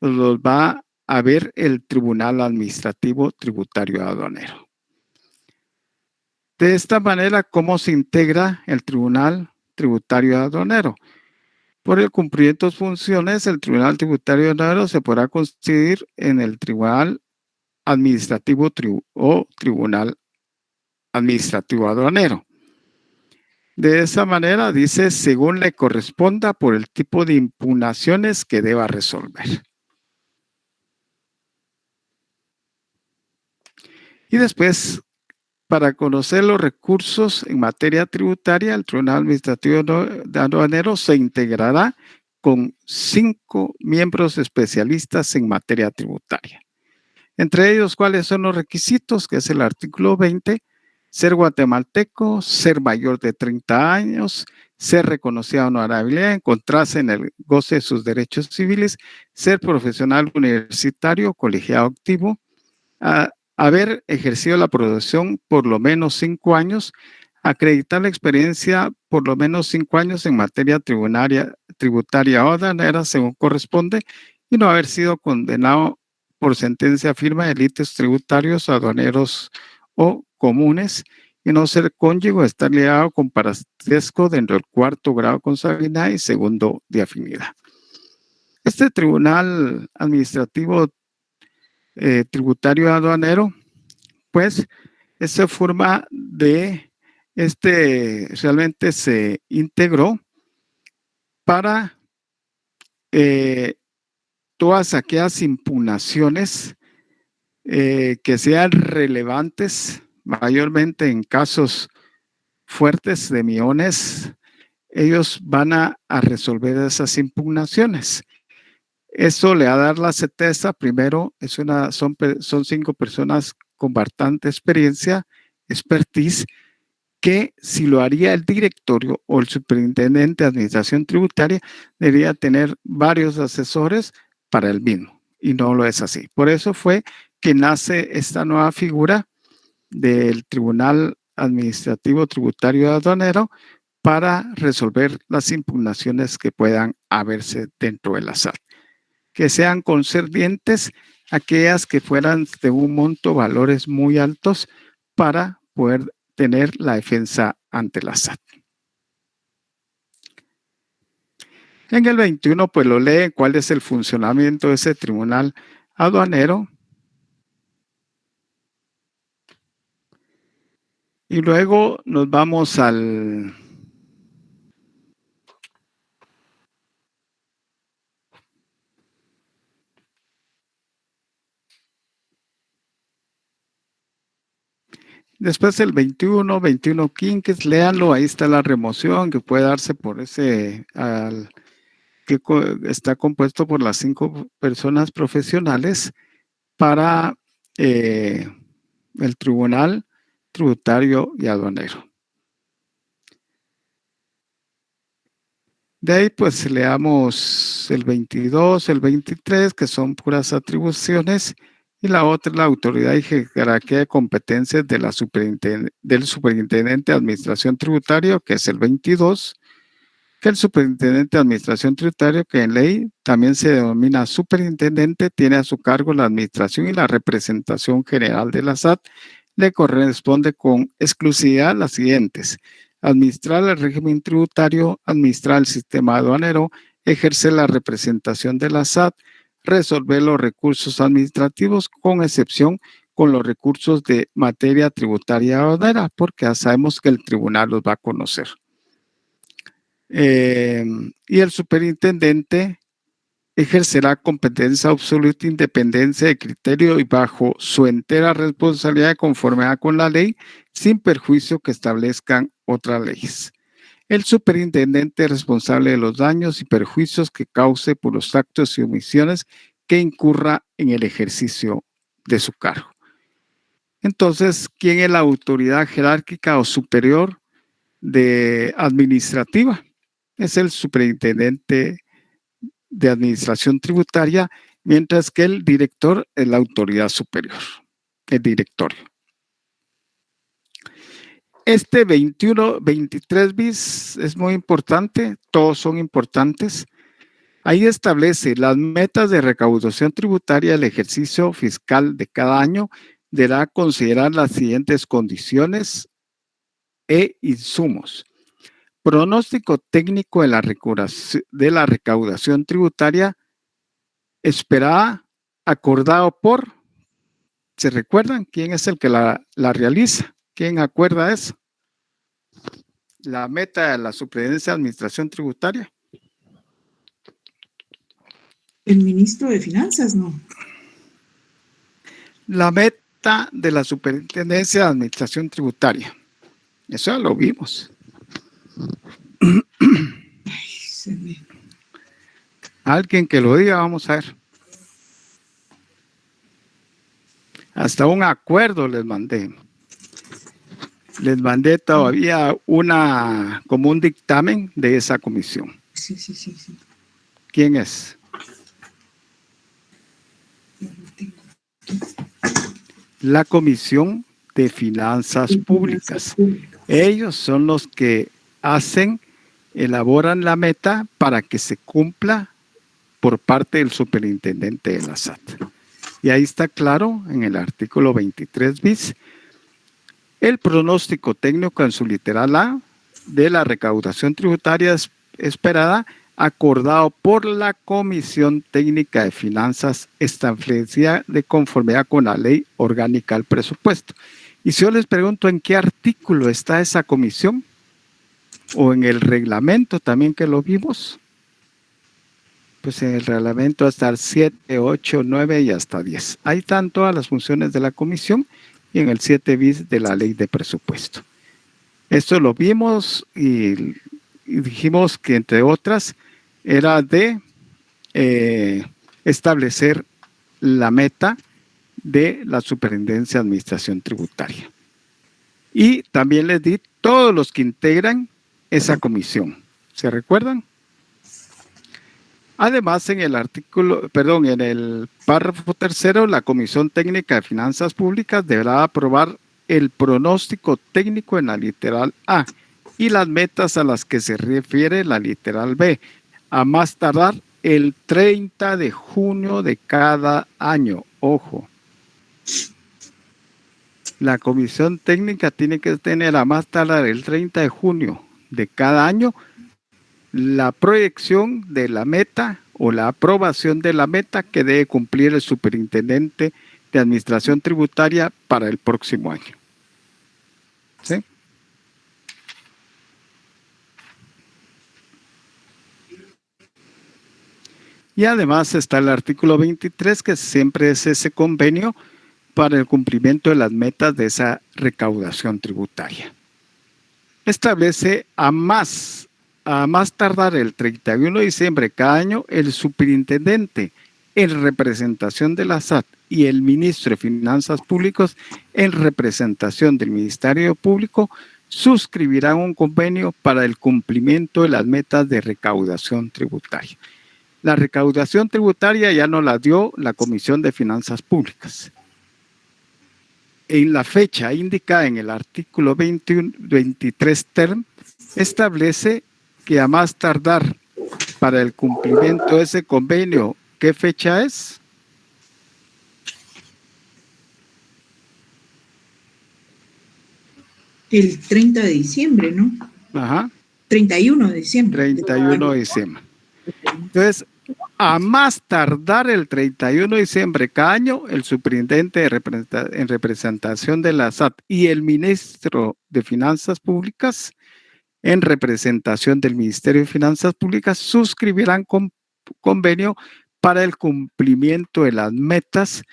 los va a ver el Tribunal Administrativo Tributario Aduanero. De esta manera, ¿cómo se integra el Tribunal Tributario Aduanero? Por el cumplimiento de funciones, el Tribunal Tributario Aduanero se podrá constituir en el Tribunal Administrativo o Tribunal Administrativo Aduanero. De esa manera, dice, según le corresponda por el tipo de impugnaciones que deba resolver. Y después, para conocer los recursos en materia tributaria, el Tribunal Administrativo Aduanero se integrará con 5 miembros especialistas en materia tributaria. Entre ellos, ¿cuáles son los requisitos? Que es el artículo 20, ser guatemalteco, ser mayor de 30 años, ser reconocida honorabilidad, encontrarse en el goce de sus derechos civiles, ser profesional universitario, colegiado activo, haber ejercido la profesión por lo menos 5 años, acreditar la experiencia por lo menos 5 años en materia tributaria o aduanera según corresponde y no haber sido condenado por sentencia firme de delitos tributarios, aduaneros o comunes y no ser cónyuge, estar ligado con parentesco dentro del 4º grado de consanguinidad y 2º de afinidad. Este Tribunal Administrativo Tributario Aduanero, pues, esa forma de realmente se integró para todas aquellas impugnaciones que sean relevantes, mayormente en casos fuertes de millones, ellos van a resolver esas impugnaciones. Eso le va a dar la certeza, primero, son 5 personas con bastante experiencia, expertise, que si lo haría el directorio o el superintendente de administración tributaria, debería tener varios asesores para el mismo, y no lo es así. Por eso fue que nace esta nueva figura del Tribunal Administrativo Tributario Aduanero para resolver las impugnaciones que puedan haberse dentro de la SAT, que sean concernientes aquellas que fueran de un monto, valores muy altos para poder tener la defensa ante la SAT. En el 21, pues lo lee cuál es el funcionamiento de ese tribunal aduanero. Y luego nos vamos al después el 21 quinques, léanlo, ahí está la remoción que puede darse por ese, que está compuesto por las 5 personas profesionales para el tribunal tributario y aduanero. De ahí pues leamos el 22, el 23, que son puras atribuciones, y la otra, la autoridad y jerarquía de competencias de del superintendente de administración tributaria, que es el 22, que el superintendente de administración tributaria, que en ley también se denomina superintendente, tiene a su cargo la administración y la representación general de la SAT. Le corresponde con exclusividad las siguientes: administrar el régimen tributario, administrar el sistema aduanero, ejercer la representación de la SAT, resolver los recursos administrativos, con excepción con los recursos de materia tributaria aduanera, porque ya sabemos que el tribunal los va a conocer. Y el superintendente ejercerá competencia absoluta, independencia de criterio y bajo su entera responsabilidad de conformidad con la ley, sin perjuicio que establezcan otras leyes. El superintendente es responsable de los daños y perjuicios que cause por los actos y omisiones que incurra en el ejercicio de su cargo. Entonces, ¿quién es la autoridad jerárquica o superior administrativa? Es el superintendente de administración tributaria, mientras que el director es la autoridad superior, el directorio. Este 23 bis es muy importante, todos son importantes. Ahí establece las metas de recaudación tributaria del ejercicio fiscal de cada año. Deberá considerar las siguientes condiciones e insumos: pronóstico técnico de la recaudación tributaria esperada, acordado por, ¿se recuerdan quién es el que la realiza? ¿Quién acuerda eso? La meta de la Superintendencia de Administración Tributaria. El ministro de Finanzas, ¿no? La meta de la Superintendencia de Administración Tributaria. Eso ya lo vimos. Alguien que lo diga, vamos a ver. Hasta un acuerdo les mandé. Les mandé todavía como un dictamen de esa comisión. Sí. ¿Quién es? La Comisión de Finanzas Públicas. Ellos son los que elaboran la meta para que se cumpla por parte del superintendente de la SAT. Y ahí está claro en el artículo 23 bis. El pronóstico técnico en su literal A de la recaudación tributaria esperada, acordado por la Comisión Técnica de Finanzas, establecida de conformidad con la Ley Orgánica del Presupuesto. Y si yo les pregunto en qué artículo está esa comisión, o en el reglamento también que lo vimos, pues en el reglamento hasta el 7, 8, 9 y hasta 10. Ahí están todas las funciones de la comisión, y en el 7 bis de la ley de presupuesto. Esto lo vimos y dijimos que, entre otras, era de establecer la meta de la Superintendencia de Administración Tributaria. Y también les di todos los que integran esa comisión. ¿Se recuerdan? Además, en el párrafo tercero, la Comisión Técnica de Finanzas Públicas deberá aprobar el pronóstico técnico en la literal A y las metas a las que se refiere la literal B, a más tardar el 30 de junio de cada año. Ojo. La Comisión Técnica tiene que tener a más tardar el 30 de junio de cada año la proyección de la meta o la aprobación de la meta que debe cumplir el superintendente de Administración Tributaria para el próximo año. ¿Sí? Y además está el artículo 23, que siempre es ese convenio para el cumplimiento de las metas de esa recaudación tributaria. Establece a más tardar el 31 de diciembre de cada año, el superintendente en representación de la SAT y el ministro de Finanzas Públicas en representación del Ministerio Público suscribirán un convenio para el cumplimiento de las metas de recaudación tributaria. La recaudación tributaria ya nos la dio la Comisión de Finanzas Públicas. En la fecha indicada en el artículo 23 term, establece que a más tardar para el cumplimiento de ese convenio, ¿qué fecha es? El 30 de diciembre, ¿no? Ajá. 31 de diciembre. 31 de diciembre. Entonces, a más tardar el 31 de diciembre cada año, el superintendente en representación de la SAT y el ministro de Finanzas Públicas en representación del Ministerio de Finanzas Públicas suscribirán convenio para el cumplimiento de las metas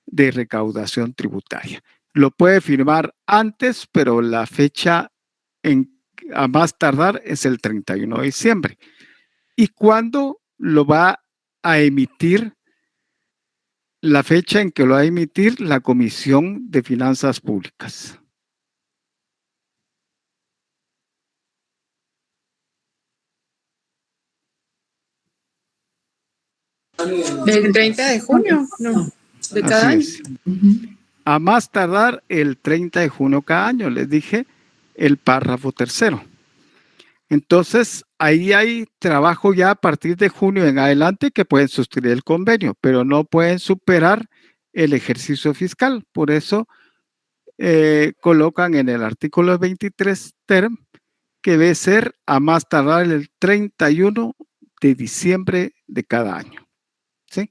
de recaudación tributaria. Lo puede firmar antes, pero la fecha a más tardar es el 31 de diciembre. ¿Y cuándo lo va a emitir? La fecha en que lo va a emitir la Comisión de Finanzas Públicas. El 30 de junio, no, de cada año. A más tardar el 30 de junio cada año, les dije el párrafo tercero. Entonces, ahí hay trabajo ya a partir de junio en adelante que pueden suscribir el convenio, pero no pueden superar el ejercicio fiscal. Por eso colocan en el artículo 23 term que debe ser a más tardar el 31 de diciembre de cada año. ¿Sí?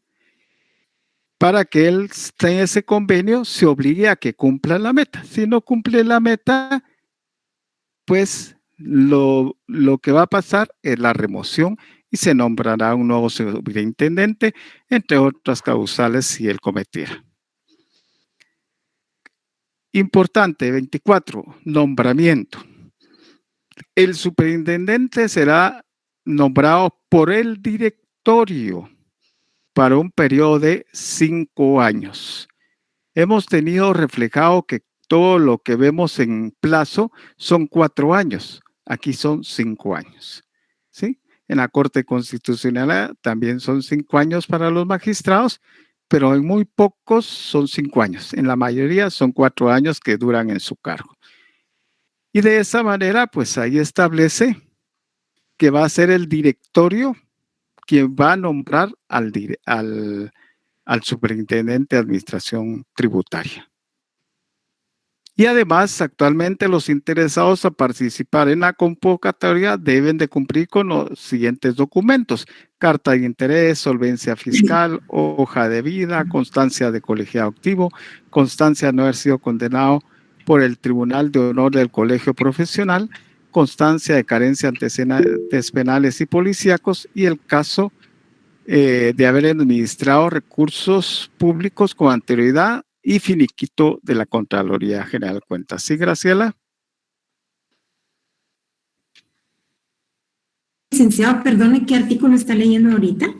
Para que él en ese convenio se obligue a que cumpla la meta. Si no cumple la meta, pues lo que va a pasar es la remoción y se nombrará un nuevo superintendente, entre otras causales si él cometiera. Importante, 24, nombramiento. El superintendente será nombrado por el directorio para un periodo de 5 años. Hemos tenido reflejado que todo lo que vemos en plazo son 4 años. Aquí son 5 años. ¿Sí? En la Corte Constitucional también son 5 años para los magistrados, pero en muy pocos son 5 años. En la mayoría son 4 años que duran en su cargo. Y de esa manera, pues ahí establece que va a ser el directorio quien va a nombrar al superintendente de administración tributaria. Y además, actualmente los interesados a participar en la convocatoria deben de cumplir con los siguientes documentos: carta de interés, solvencia fiscal, hoja de vida, constancia de colegiado activo, constancia de no haber sido condenado por el Tribunal de Honor del Colegio Profesional, constancia de carencia de antecedentes penales y policíacos y el caso de haber administrado recursos públicos con anterioridad y finiquito de la Contraloría General de Cuentas. ¿Sí, Graciela? Licenciado, perdone, ¿qué artículo está leyendo ahorita?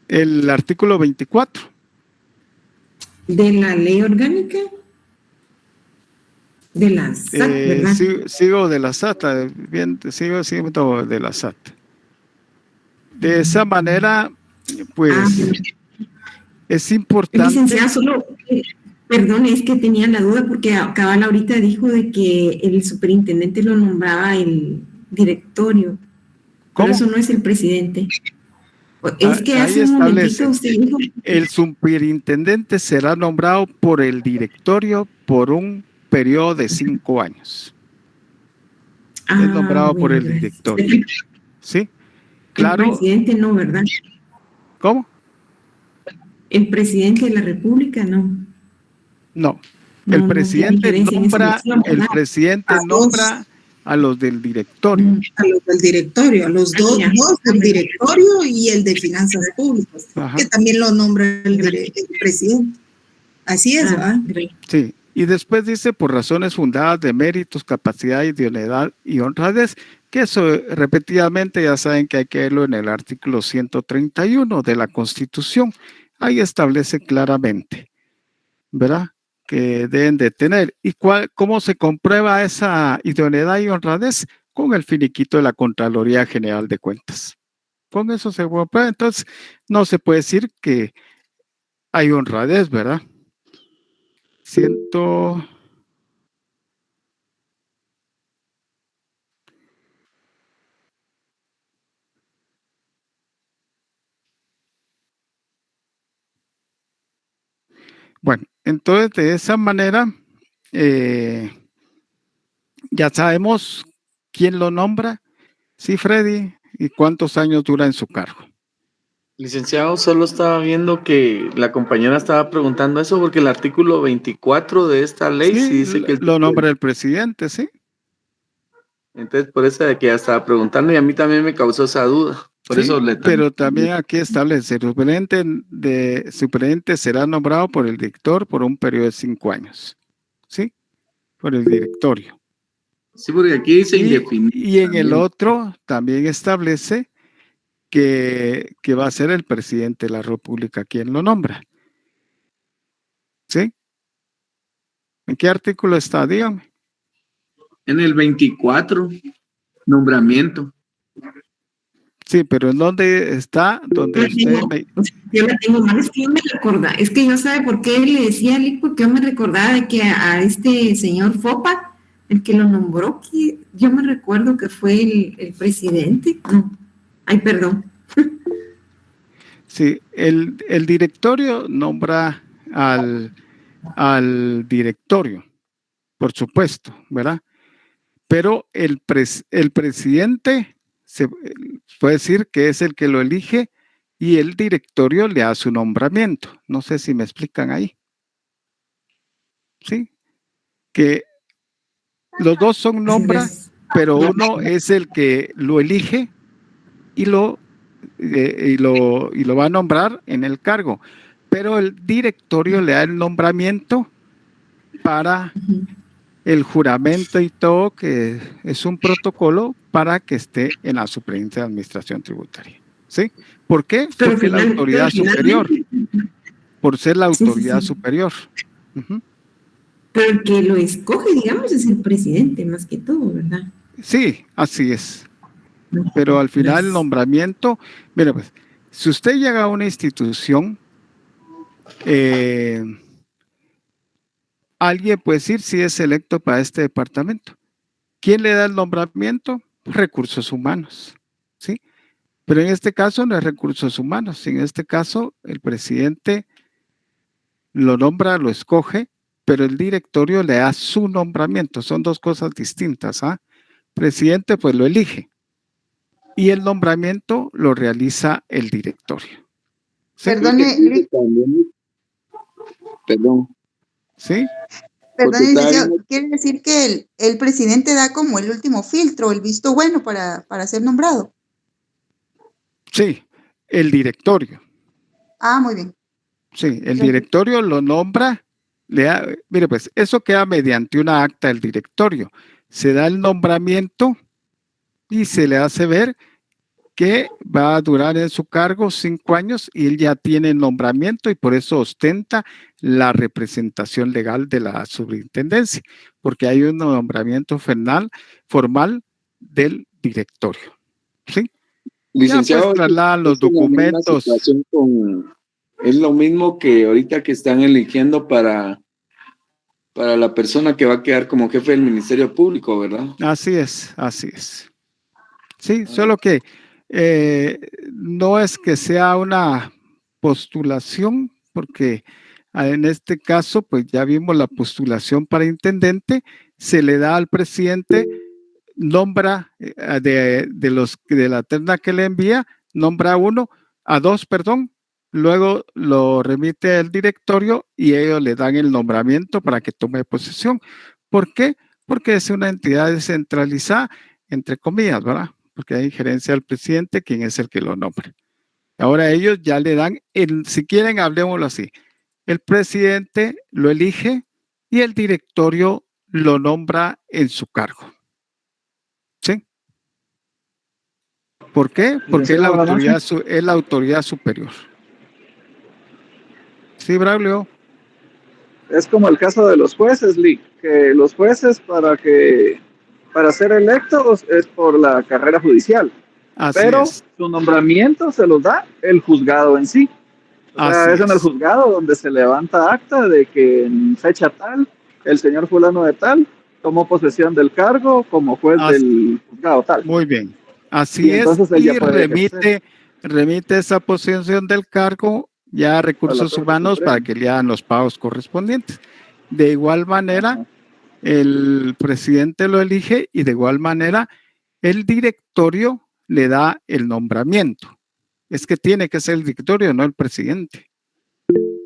El artículo 24. ¿De la ley orgánica? De la SAT, ¿verdad? Sigo de la SAT, bien, sigo de la SAT. De esa manera, pues, es importante. Licenciado, solo, perdón, es que tenía la duda porque Cabal ahorita dijo de que el superintendente lo nombraba el directorio. ¿Cómo? Pero eso no es el presidente. Es que hace un momentito usted dijo. El superintendente será nombrado por el directorio por un periodo de 5 años. Es nombrado por el directorio. ¿Sí? Claro. El presidente no, ¿verdad? ¿Cómo? El presidente de la República no. No. El presidente nombra a los del directorio. A los del directorio, a los dos del directorio y el de finanzas públicas, que también lo nombra el presidente. Así es, ¿verdad? Sí. Y después dice, por razones fundadas de méritos, capacidad, idoneidad y honradez, Que eso repetidamente ya saben que hay que verlo en el artículo 131 de la Constitución. Ahí establece claramente, ¿verdad?, que deben de tener. ¿Y cómo se comprueba esa idoneidad y honradez? Con el finiquito de la Contraloría General de Cuentas. Con eso se comprueba. Entonces, no se puede decir que hay honradez, ¿verdad? Bueno, entonces de esa manera ya sabemos quién lo nombra, sí, Freddy, y cuántos años dura en su cargo. Licenciado, solo estaba viendo que la compañera estaba preguntando eso porque el artículo 24 de esta ley sí dice que lo nombra el presidente, sí. Entonces, por eso de que ya estaba preguntando y a mí también me causó esa duda. Por eso pero también aquí establece, el superintendente será nombrado por el director por un periodo de 5 años, ¿sí? Por el directorio. Sí, porque aquí dice indefinido. Y en el otro también establece que va a ser el presidente de la República quien lo nombra. ¿Sí? ¿En qué artículo está? Dígame. En el 24, nombramiento. Sí, pero ¿en dónde está? Donde usted yo la tengo mal, es que yo me recordaba, es que yo sabe por qué le decía a Lick, porque yo me recordaba de que a este señor Fopa, el que lo nombró, que yo me recuerdo que fue el presidente. No, ay, perdón. Sí, el directorio nombra al directorio, por supuesto, ¿verdad? Pero el presidente se puede decir que es el que lo elige y el directorio le hace su nombramiento. No sé si me explican ahí. Sí, que los dos son nombras, pero uno es el que lo elige y lo va a nombrar en el cargo, pero el directorio le da el nombramiento para el juramento y todo, que es un protocolo para que esté en la Superintendencia de Administración Tributaria. ¿Sí? ¿Por qué? Porque es la autoridad superior, por ser la autoridad superior. Pero el que lo escoge, digamos, es el presidente, más que todo, ¿verdad? Sí, así es. Pero al final el nombramiento, mira, pues, si usted llega a una institución, alguien puede decir si es electo para este departamento. ¿Quién le da el nombramiento? Recursos humanos, ¿sí? Pero en este caso no es recursos humanos. En este caso, el presidente lo nombra, lo escoge, pero el directorio le da su nombramiento. Son dos cosas distintas, ¿ah? Presidente, pues lo elige. Y el nombramiento lo realiza el directorio. ¿Sí? Perdón. ¿Sí? Perdón, licenciado, quiere decir que el presidente da como el último filtro, el visto bueno para ser nombrado. Sí, el directorio. Ah, muy bien. Sí, el directorio lo nombra, mire pues, eso queda mediante una acta del directorio. Se da el nombramiento y se le hace ver que va a durar en su cargo 5 años y él ya tiene el nombramiento y por eso ostenta la representación legal de la superintendencia, porque hay un nombramiento formal del directorio. ¿Sí? Licenciado, ya pues trasladan los documentos. Es lo mismo que ahorita que están eligiendo para la persona que va a quedar como jefe del Ministerio Público, ¿verdad? Así es, así es. Sí, solo que no es que sea una postulación, porque en este caso, pues ya vimos la postulación para intendente, se le da al presidente, nombra de la terna que le envía, nombra a dos, luego lo remite al directorio y ellos le dan el nombramiento para que tome posesión. ¿Por qué? Porque es una entidad descentralizada, entre comillas, ¿verdad? Porque hay injerencia del presidente, quien es el que lo nombra. Ahora ellos ya le dan, si quieren, hablemoslo así, el presidente lo elige y el directorio lo nombra en su cargo. ¿Sí? ¿Por qué? Porque es la Licenciado, autoridad, es la autoridad superior. Sí, Braulio. es como el caso de los jueces, Lee, que los jueces para ser electos es por la carrera judicial, Así pero es. su nombramiento se los da el juzgado en sí. O sea, Así es en el es. juzgado donde se levanta acta de que en fecha tal, el señor fulano de tal tomó posesión del cargo como juez del juzgado tal. Muy bien. Así Y es, entonces él ya y puede ejercer remite esa posesión del cargo ya a a la recursos Corte humanos para Suprema. que le hagan los pagos correspondientes. De igual manera, Ajá. el presidente lo elige y de igual manera el directorio le da el nombramiento. Es que tiene que ser el directorio, no el presidente,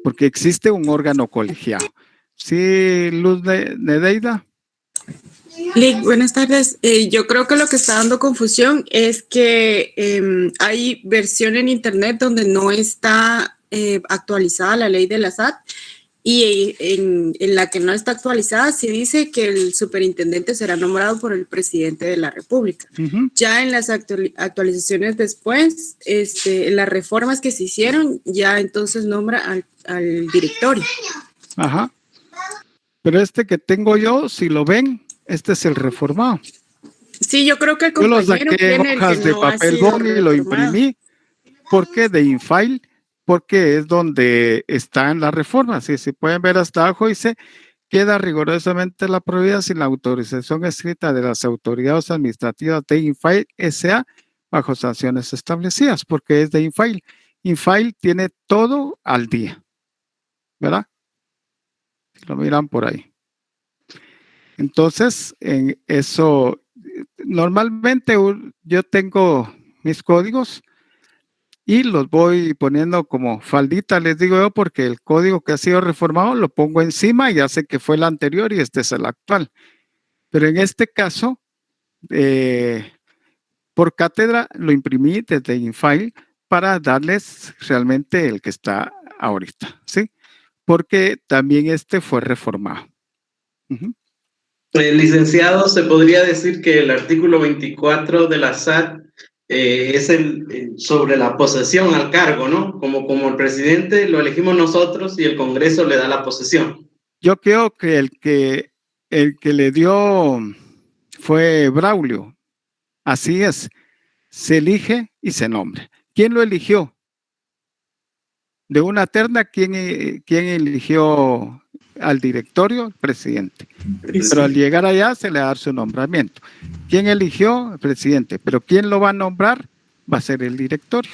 porque existe un órgano colegiado. Sí, Luz Nedeida. Lick, buenas tardes. Yo creo que lo que está dando confusión es que hay versión en internet donde no está actualizada la ley de la SAT y en la que no está actualizada sí dice que el superintendente será nombrado por el presidente de la República. Ya en las actualizaciones después, en las reformas que se hicieron, ya entonces nombra al directorio. Ajá. Pero este que tengo yo, si lo ven, este es el reformado. Sí, yo creo que el Yo lo compañero saqué en tiene el hojas que de no ha papel sido bond y lo reformado. imprimí. ¿Por qué? De InFile, porque es donde están las reformas. Y si pueden ver hasta abajo, dice, queda rigurosamente la prohibida sin la autorización escrita de las autoridades administrativas de InFile S.A. bajo sanciones establecidas, porque es de InFile. InFile tiene todo al día, ¿verdad? Lo miran por ahí. Entonces, en eso, normalmente yo tengo mis códigos y los voy poniendo como faldita, les digo yo, porque el código que ha sido reformado lo pongo encima y ya sé que fue el anterior y este es el actual. Pero en este caso, por cátedra lo imprimí desde InFile para darles realmente el que está ahorita, ¿sí? Porque también este fue reformado. Licenciado, se podría decir que el artículo 24 de la SAT es sobre la posesión al cargo, ¿no? Como el presidente lo elegimos nosotros y el Congreso le da la posesión. Yo creo que el que le dio fue Braulio. Así es. Se elige y se nombra. ¿Quién lo eligió? De una terna, ¿quién eligió al directorio? El presidente. Pero al llegar allá se le da su nombramiento. ¿Quién eligió? El presidente. Pero ¿quién lo va a nombrar? Va a ser el directorio.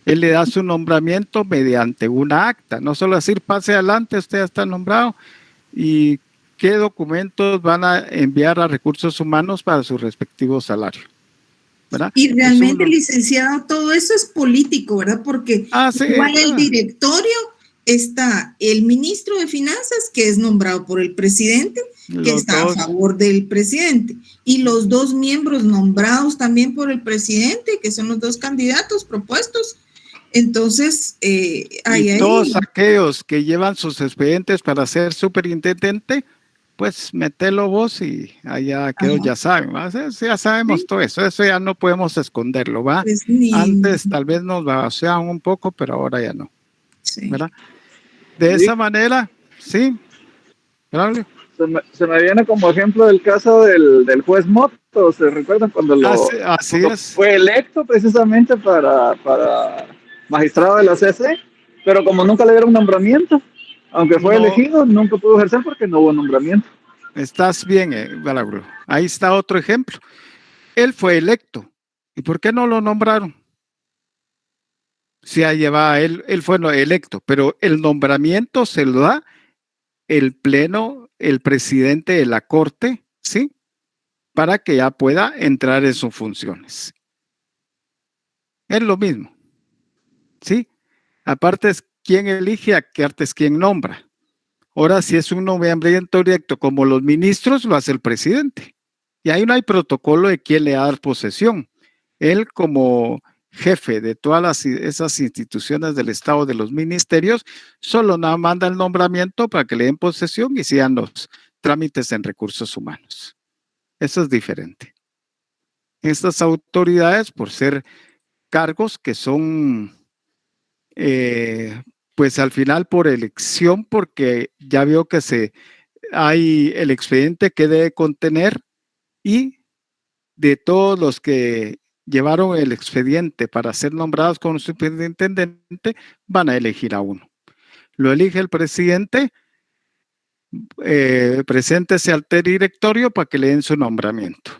Él le da su nombramiento mediante una acta. No solo decir, pase adelante, usted ya está nombrado. ¿Y qué documentos van a enviar a recursos humanos para su respectivo salario? ¿Verdad? Y realmente, licenciado, todo eso es político, ¿verdad? Porque igual el directorio está el ministro de Finanzas, que es nombrado por el presidente, que está a favor del presidente, y los dos miembros nombrados también por el presidente, que son los dos candidatos propuestos. Entonces, todos aquellos que llevan sus expedientes para ser superintendente, pues metelo vos y allá aquellos ya saben, ¿va? Ya sabemos todo eso ya no podemos esconderlo, ¿va? Pues antes tal vez nos balanceaban un poco, pero ahora ya no, ¿verdad? De esa manera, sí, Braulio. Se me viene como ejemplo el caso del juez Moto, ¿se recuerdan cuando fue electo precisamente para magistrado de la CC, pero como nunca le dieron nombramiento, aunque fue elegido, nunca pudo ejercer porque no hubo nombramiento. Estás bien, Braulio. Ahí está otro ejemplo. Él fue electo. ¿Y por qué no lo nombraron? Si él fue electo, pero el nombramiento se lo da el pleno, el presidente de la Corte, ¿sí? Para que ya pueda entrar en sus funciones. Es lo mismo, ¿sí? Aparte es quién elige, aparte es quién nombra. Ahora, si es un nombramiento directo como los ministros, lo hace el presidente. Y ahí no hay protocolo de quién le va a dar posesión. Él como jefe de todas esas instituciones del Estado, de los ministerios, solo nada manda el nombramiento para que le den posesión y sigan los trámites en recursos humanos. Eso es diferente. Estas autoridades, por ser cargos que son, pues al final por elección, porque ya veo que hay el expediente que debe contener, y de todos los que llevaron el expediente para ser nombrados como superintendente, van a elegir a uno. Lo elige el presidente, preséntese al directorio para que le den su nombramiento.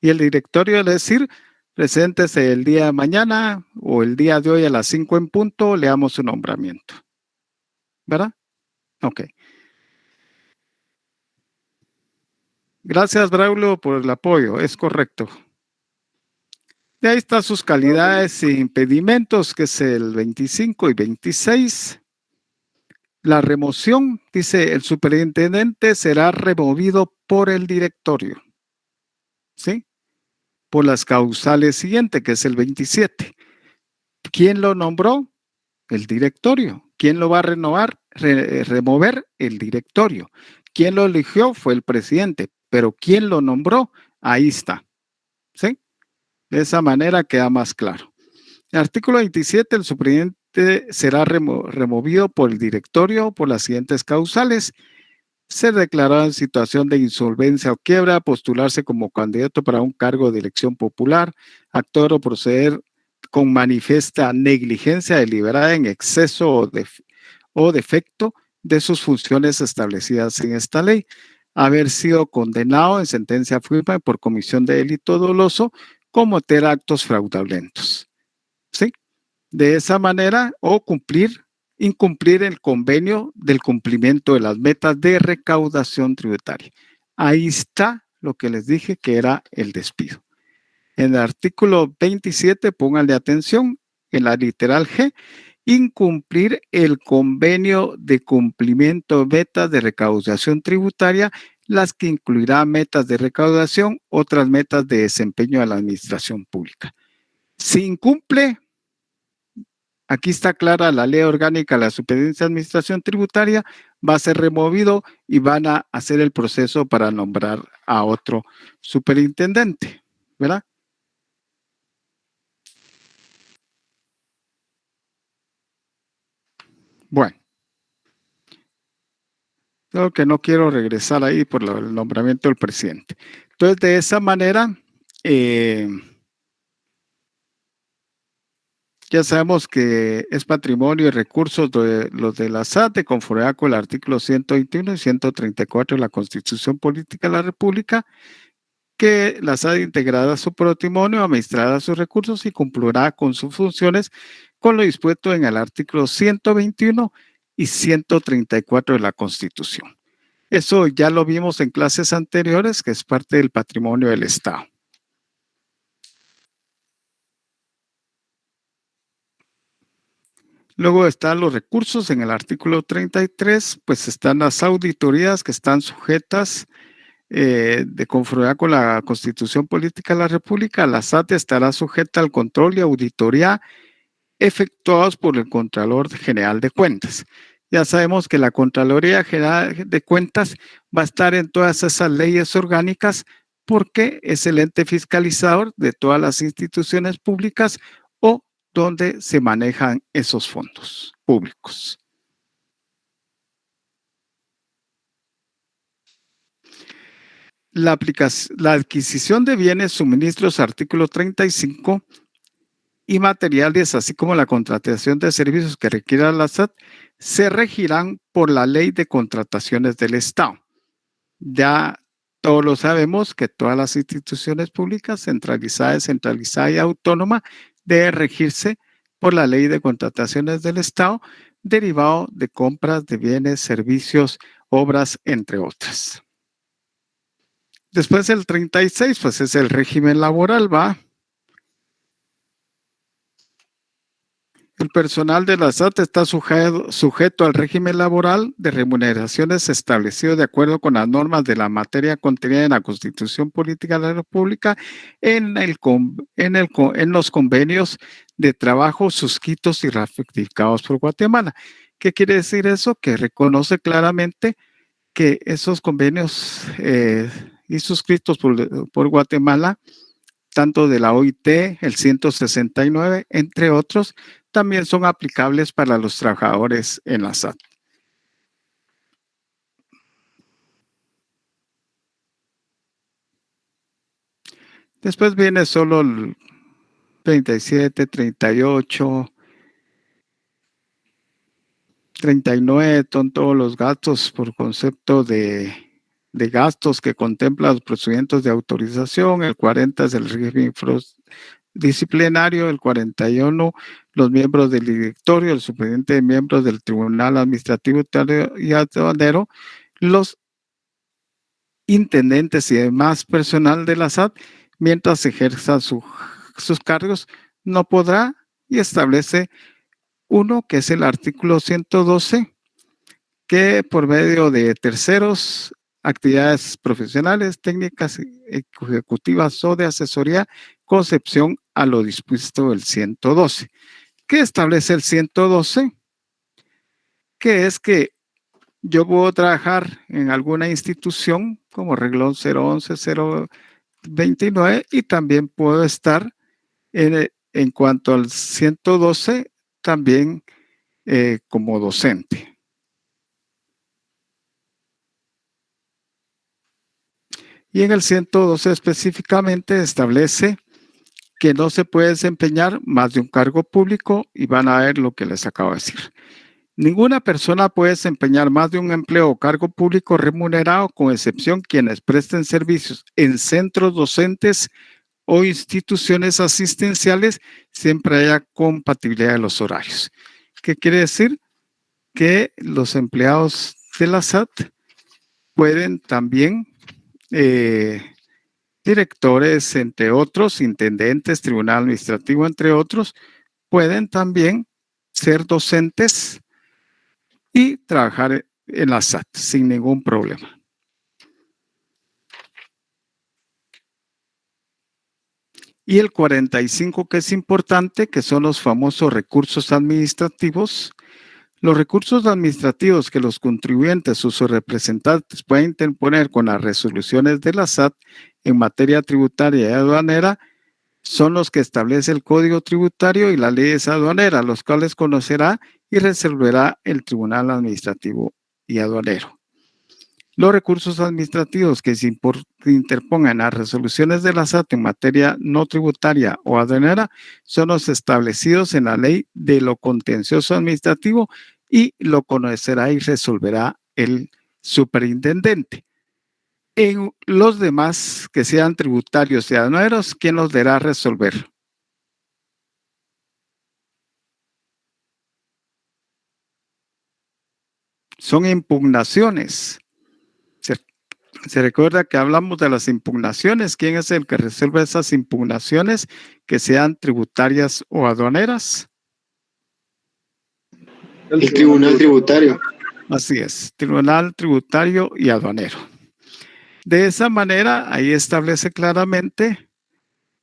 Y el directorio le decir, preséntese el día de mañana o el día de hoy a las 5 en punto, le damos su nombramiento. ¿Verdad? Ok. Gracias, Braulio, por el apoyo. Es correcto. De ahí están sus calidades e impedimentos, que es el 25 y 26. La remoción, dice, el superintendente será removido por el directorio. ¿Sí? Por las causales siguientes, que es el 27. ¿Quién lo nombró? El directorio. ¿Quién lo va a remover? El directorio. ¿Quién lo eligió? Fue el presidente. Pero ¿quién lo nombró? Ahí está. ¿Sí? De esa manera queda más claro. El artículo 27, el superintendente será removido por el directorio por las siguientes causales: ser declarado en situación de insolvencia o quiebra, postularse como candidato para un cargo de elección popular, actuar o proceder con manifiesta negligencia deliberada en exceso o defecto de sus funciones establecidas en esta ley, haber sido condenado en sentencia firme por comisión de delito doloso, cometer actos fraudulentos. ¿Sí? De esa manera, o incumplir el convenio del cumplimiento de las metas de recaudación tributaria. Ahí está lo que les dije que era el despido. En el artículo 27, pónganle atención, en la literal G, incumplir el convenio de cumplimiento de metas de recaudación tributaria, las que incluirá metas de recaudación, otras metas de desempeño de la administración pública. Si incumple, aquí está clara la ley orgánica de la Superintendencia de Administración Tributaria, va a ser removido y van a hacer el proceso para nombrar a otro superintendente, ¿verdad? Bueno, creo que no quiero regresar ahí por el nombramiento del presidente. Entonces, de esa manera, ya sabemos que es patrimonio y recursos de los de la SAT, de conformidad con el artículo 121 y 134 de la Constitución Política de la República, que la SAT integrará su patrimonio, administrará sus recursos y cumplirá con sus funciones con lo dispuesto en el artículo 121 y 134 de la Constitución. Eso ya lo vimos en clases anteriores, que es parte del patrimonio del Estado. Luego están los recursos en el artículo 33, pues están las auditorías que están sujetas de conformidad con la Constitución Política de la República. La SAT estará sujeta al control y auditoría efectuados por el Contralor General de Cuentas. Ya sabemos que la Contraloría General de Cuentas va a estar en todas esas leyes orgánicas porque es el ente fiscalizador de todas las instituciones públicas o donde se manejan esos fondos públicos. La adquisición de bienes, suministros, artículo 35, y materiales, así como la contratación de servicios que requiera la SAT, se regirán por la Ley de Contrataciones del Estado. Ya todos lo sabemos que todas las instituciones públicas, centralizada, descentralizada y autónoma, deben regirse por la Ley de Contrataciones del Estado, derivado de compras de bienes, servicios, obras, entre otras. Después del 36, pues es el régimen laboral, ¿va? El personal de la SAT está sujeto al régimen laboral de remuneraciones establecido de acuerdo con las normas de la materia contenida en la Constitución Política de la República en los convenios de trabajo suscritos y ratificados por Guatemala. ¿Qué quiere decir eso? Que reconoce claramente que esos convenios y suscritos por Guatemala tanto de la OIT, el 169, entre otros, también son aplicables para los trabajadores en la SAT. Después viene solo el 37, 38, 39, son todos los gastos por concepto de gastos que contemplan los procedimientos de autorización. El 40 es el régimen disciplinario, el 41 los miembros del directorio, el superintendente de miembros del Tribunal Administrativo y Aduanero, los intendentes y demás personal de la SAT, mientras ejerza sus cargos, no podrá, y establece uno, que es el artículo 112, que por medio de terceros, actividades profesionales, técnicas, ejecutivas o de asesoría, concepción a lo dispuesto del 112. ¿Qué establece el 112? Que es que yo puedo trabajar en alguna institución como reglón 011, 029 y también puedo estar en cuanto al 112 también como docente. Y en el 112 específicamente establece que no se puede desempeñar más de un cargo público y van a ver lo que les acabo de decir. Ninguna persona puede desempeñar más de un empleo o cargo público remunerado, con excepción quienes presten servicios en centros docentes o instituciones asistenciales, siempre haya compatibilidad de los horarios. ¿Qué quiere decir? Que los empleados de la SAT pueden también, directores, entre otros, intendentes, tribunal administrativo, entre otros, pueden también ser docentes y trabajar en la SAT sin ningún problema. Y el 45, que es importante, que son los famosos recursos administrativos. Los recursos administrativos que los contribuyentes o sus representantes pueden interponer con las resoluciones de la SAT en materia tributaria y aduanera son los que establece el Código Tributario y las leyes aduaneras, los cuales conocerá y resolverá el Tribunal Administrativo y Aduanero. Los recursos administrativos que se interpongan en las resoluciones de la SAT en materia no tributaria o aduanera son los establecidos en la Ley de lo Contencioso Administrativo y lo conocerá y resolverá el superintendente. En los demás que sean tributarios y aduaneros, ¿quién los deberá resolver? Son impugnaciones. Se recuerda que hablamos de las impugnaciones. ¿Quién es el que resuelve esas impugnaciones que sean tributarias o aduaneras? El Tribunal Tributario. Así es, Tribunal Tributario y Aduanero. De esa manera, ahí establece claramente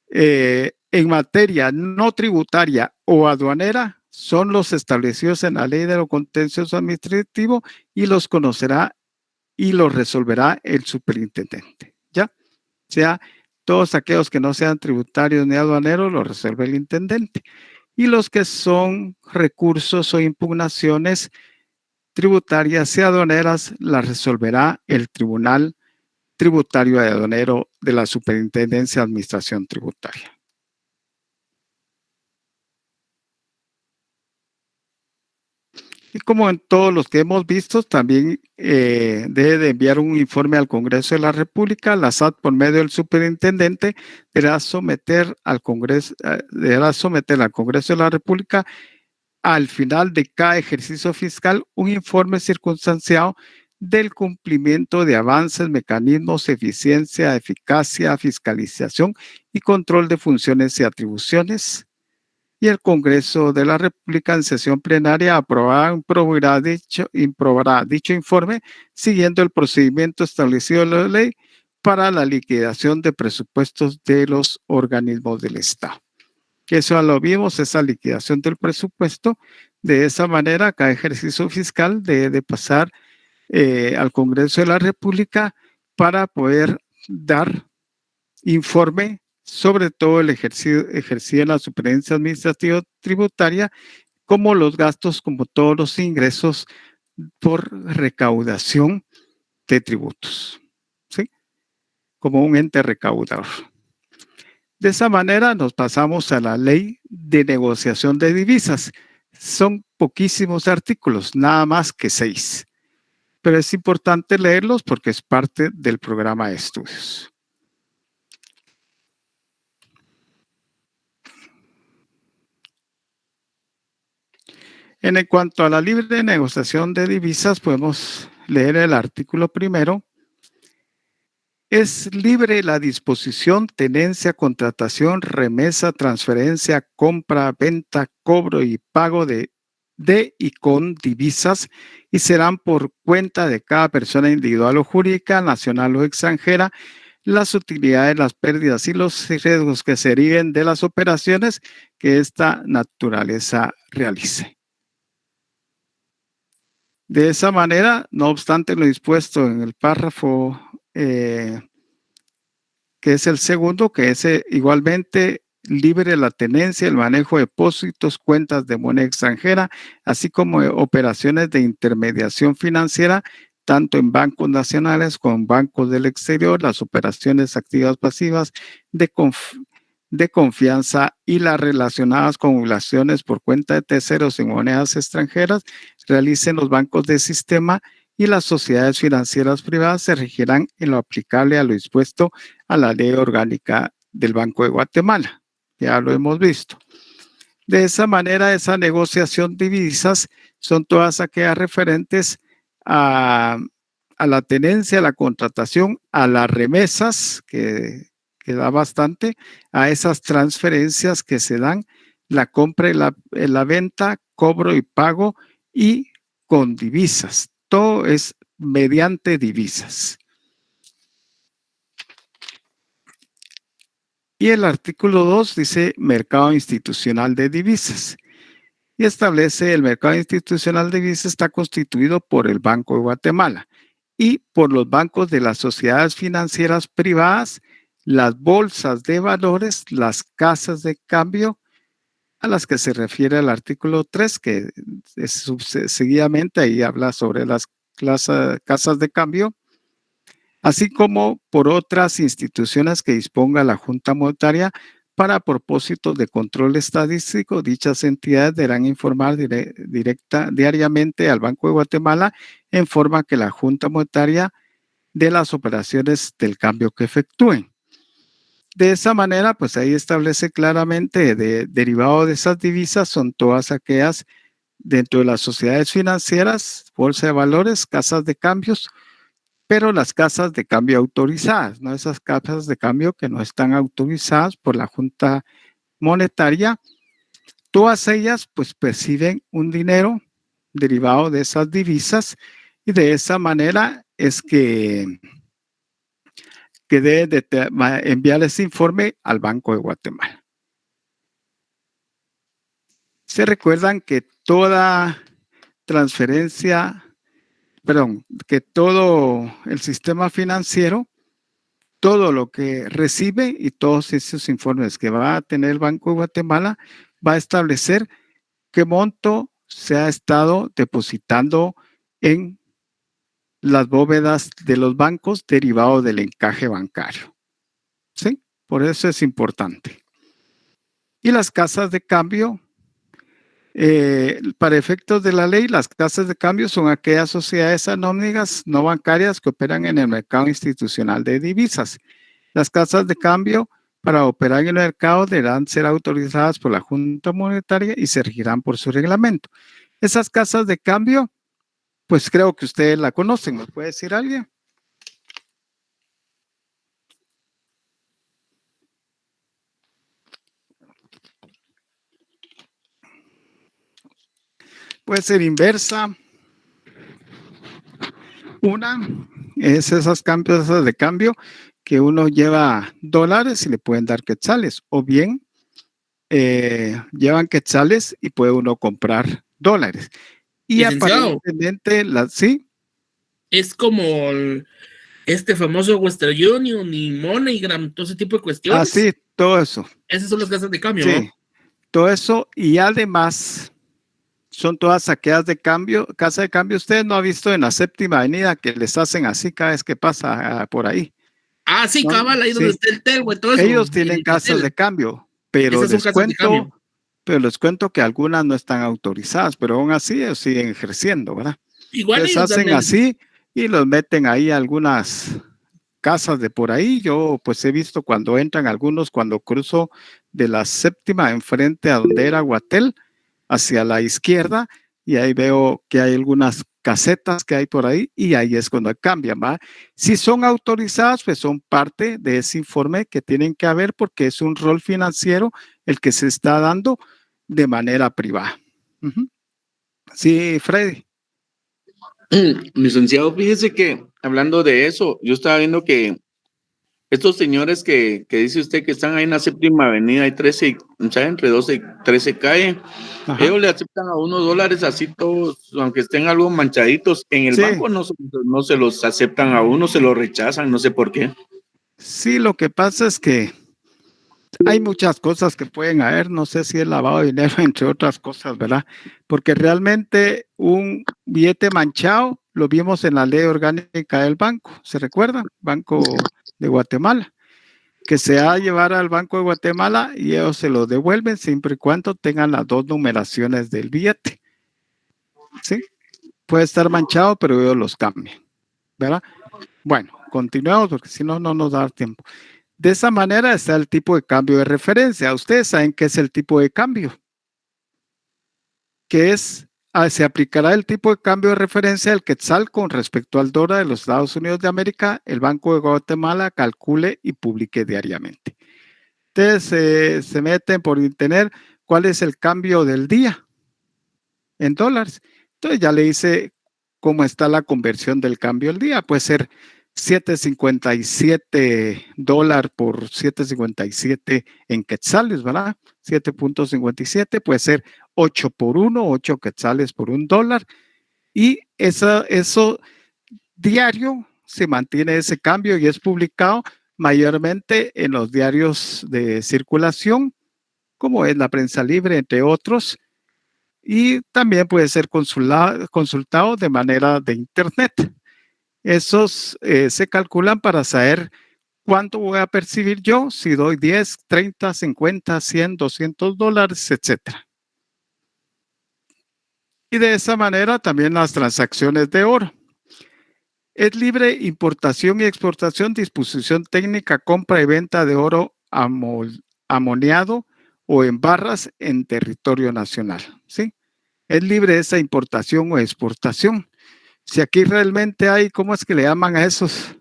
en materia no tributaria o aduanera son los establecidos en la Ley de lo Contencioso Administrativo y los conocerá y los resolverá el superintendente. ¿Ya? O sea, todos aquellos que no sean tributarios ni aduaneros los resuelve el intendente. Y los que son recursos o impugnaciones tributarias y aduaneras las resolverá el Tribunal Tributario y Aduanero de la Superintendencia de Administración Tributaria. Y como en todos los que hemos visto, también debe de enviar un informe al Congreso de la República. La SAT, por medio del superintendente, deberá someter al Congreso de la República al final de cada ejercicio fiscal un informe circunstanciado del cumplimiento de avances, mecanismos, eficiencia, eficacia, fiscalización y control de funciones y atribuciones. Y el Congreso de la República en sesión plenaria improbará dicho informe siguiendo el procedimiento establecido en la ley para la liquidación de presupuestos de los organismos del Estado. Que eso lo vimos, esa liquidación del presupuesto. De esa manera, cada ejercicio fiscal debe pasar al Congreso de la República para poder dar informe sobre todo el ejercicio de la superintendencia administrativa tributaria, como los gastos, como todos los ingresos por recaudación de tributos, ¿sí? Como un ente recaudador. De esa manera nos pasamos a la ley de negociación de divisas. Son poquísimos artículos, nada más que 6. Pero es importante leerlos porque es parte del programa de estudios. En cuanto a la libre negociación de divisas, podemos leer el artículo primero. Es libre la disposición, tenencia, contratación, remesa, transferencia, compra, venta, cobro y pago de y con divisas, y serán por cuenta de cada persona individual o jurídica, nacional o extranjera, las utilidades, las pérdidas y los riesgos que se deriven de las operaciones que esta naturaleza realice. De esa manera, no obstante lo dispuesto en el párrafo que es el segundo, que es igualmente libre la tenencia, el manejo de depósitos, cuentas de moneda extranjera, así como operaciones de intermediación financiera, tanto en bancos nacionales como en bancos del exterior, las operaciones activas pasivas de confianza y las relacionadas con obligaciones por cuenta de terceros en monedas extranjeras, realicen los bancos de sistema y las sociedades financieras privadas se regirán en lo aplicable a lo dispuesto a la ley orgánica del Banco de Guatemala. Ya lo hemos visto. De esa manera, esa negociación de divisas son todas aquellas referentes a la tenencia, a la contratación, a las remesas, que da bastante, a esas transferencias que se dan, la compra y la venta, cobro y pago, y con divisas. Todo es mediante divisas. Y el artículo 2 dice mercado institucional de divisas y establece el mercado institucional de divisas está constituido por el Banco de Guatemala y por los bancos de las sociedades financieras privadas, las bolsas de valores, las casas de cambio, a las que se refiere el artículo 3, que es seguidamente ahí habla sobre las casas de cambio, así como por otras instituciones que disponga la Junta Monetaria para propósitos de control estadístico. Dichas entidades deberán informar diariamente al Banco de Guatemala en forma que la Junta Monetaria de las operaciones del cambio que efectúen. De esa manera, pues ahí establece claramente derivado de esas divisas son todas aquellas dentro de las sociedades financieras, bolsa de valores, casas de cambios, pero las casas de cambio autorizadas, no esas casas de cambio que no están autorizadas por la Junta Monetaria, todas ellas pues perciben un dinero derivado de esas divisas y de esa manera es que debe de enviar ese informe al Banco de Guatemala. Se recuerdan que toda transferencia, que todo el sistema financiero, todo lo que recibe y todos esos informes que va a tener el Banco de Guatemala va a establecer qué monto se ha estado depositando en las bóvedas de los bancos derivado del encaje bancario. ¿Sí? Por eso es importante. Y las casas de cambio, para efectos de la ley, las casas de cambio son aquellas sociedades anónimas no bancarias que operan en el mercado institucional de divisas. Las casas de cambio para operar en el mercado deberán ser autorizadas por la Junta Monetaria y se regirán por su reglamento. Esas casas de cambio, pues creo que ustedes la conocen. ¿Me puede decir alguien? Puede ser inversa. Una es esas casas de cambio que uno lleva dólares y le pueden dar quetzales, o bien llevan quetzales y puede uno comprar dólares. Y aparentemente, ¿sí? Es como este famoso Western Union y MoneyGram, todo ese tipo de cuestiones. Ah, sí, todo eso. Esas son las casas de cambio, sí, ¿no? Todo eso, y además son todas saqueadas de cambio. Casa de cambio, usted no ha visto en la Séptima Avenida que les hacen así cada vez que pasa por ahí. Ah, sí, cabal, ahí donde está el Telgo y todo eso. Ellos tienen casas de cambio, pero les cuento que algunas no están autorizadas, pero aún así ellos siguen ejerciendo, ¿verdad? Igual les hacen así y los meten ahí algunas casas de por ahí. Yo pues he visto cuando entran algunos, cuando cruzo de la Séptima enfrente a donde era Guatel, hacia la izquierda, y ahí veo que hay algunas casetas que hay por ahí, y ahí es cuando cambian, ¿va? Si son autorizadas, pues son parte de ese informe que tienen que haber, porque es un rol financiero el que se está dando de manera privada. Sí, Freddy. Licenciado, fíjese que hablando de eso, yo estaba viendo que estos señores que dice usted que están ahí en la Séptima Avenida, hay 13, o sea, entre 12 y 13 calle, ellos le aceptan a unos dólares así todos, aunque estén algo manchaditos. En el banco no se los aceptan a uno, se los rechazan, no sé por qué. Sí, lo que pasa es que hay muchas cosas que pueden haber, no sé si es lavado de dinero, entre otras cosas, ¿verdad? Porque realmente un billete manchado lo vimos en la ley orgánica del banco, ¿se recuerda? Banco de Guatemala, que se ha de llevar al Banco de Guatemala y ellos se lo devuelven siempre y cuando tengan las dos numeraciones del billete. ¿Sí? Puede estar manchado, pero ellos los cambian, ¿verdad? Bueno, continuemos porque si no, no nos da tiempo. De esa manera está el tipo de cambio de referencia. Ustedes saben qué es el tipo de cambio. Que es, se aplicará el tipo de cambio de referencia del quetzal con respecto al dólar de los Estados Unidos de América. El Banco de Guatemala calcule y publique diariamente. Ustedes se meten por internet cuál es el cambio del día en dólares. Entonces ya le dice cómo está la conversión del cambio del día. Puede ser $7.57 por 7.57 en quetzales, ¿verdad? 7.57 puede ser 8 por 1, 8 quetzales por $1. Y eso diario se mantiene ese cambio y es publicado mayormente en los diarios de circulación, como es la Prensa Libre, entre otros. Y también puede ser consultado de manera de internet. Esos se calculan para saber cuánto voy a percibir yo, si doy 10, 30, 50, 100, $200, etc. Y de esa manera también las transacciones de oro. Es libre importación y exportación, disposición técnica, compra y venta de oro amoniado o en barras en territorio nacional. ¿Sí? Es libre esa importación o exportación. Si aquí realmente hay, ¿cómo es que le llaman a esos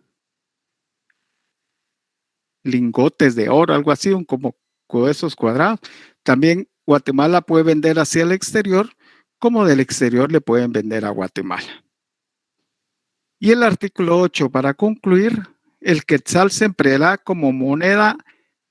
lingotes de oro, algo así, como esos cuadrados? También Guatemala puede vender hacia el exterior, como del exterior le pueden vender a Guatemala. Y el artículo 8, para concluir, el quetzal se empleará como moneda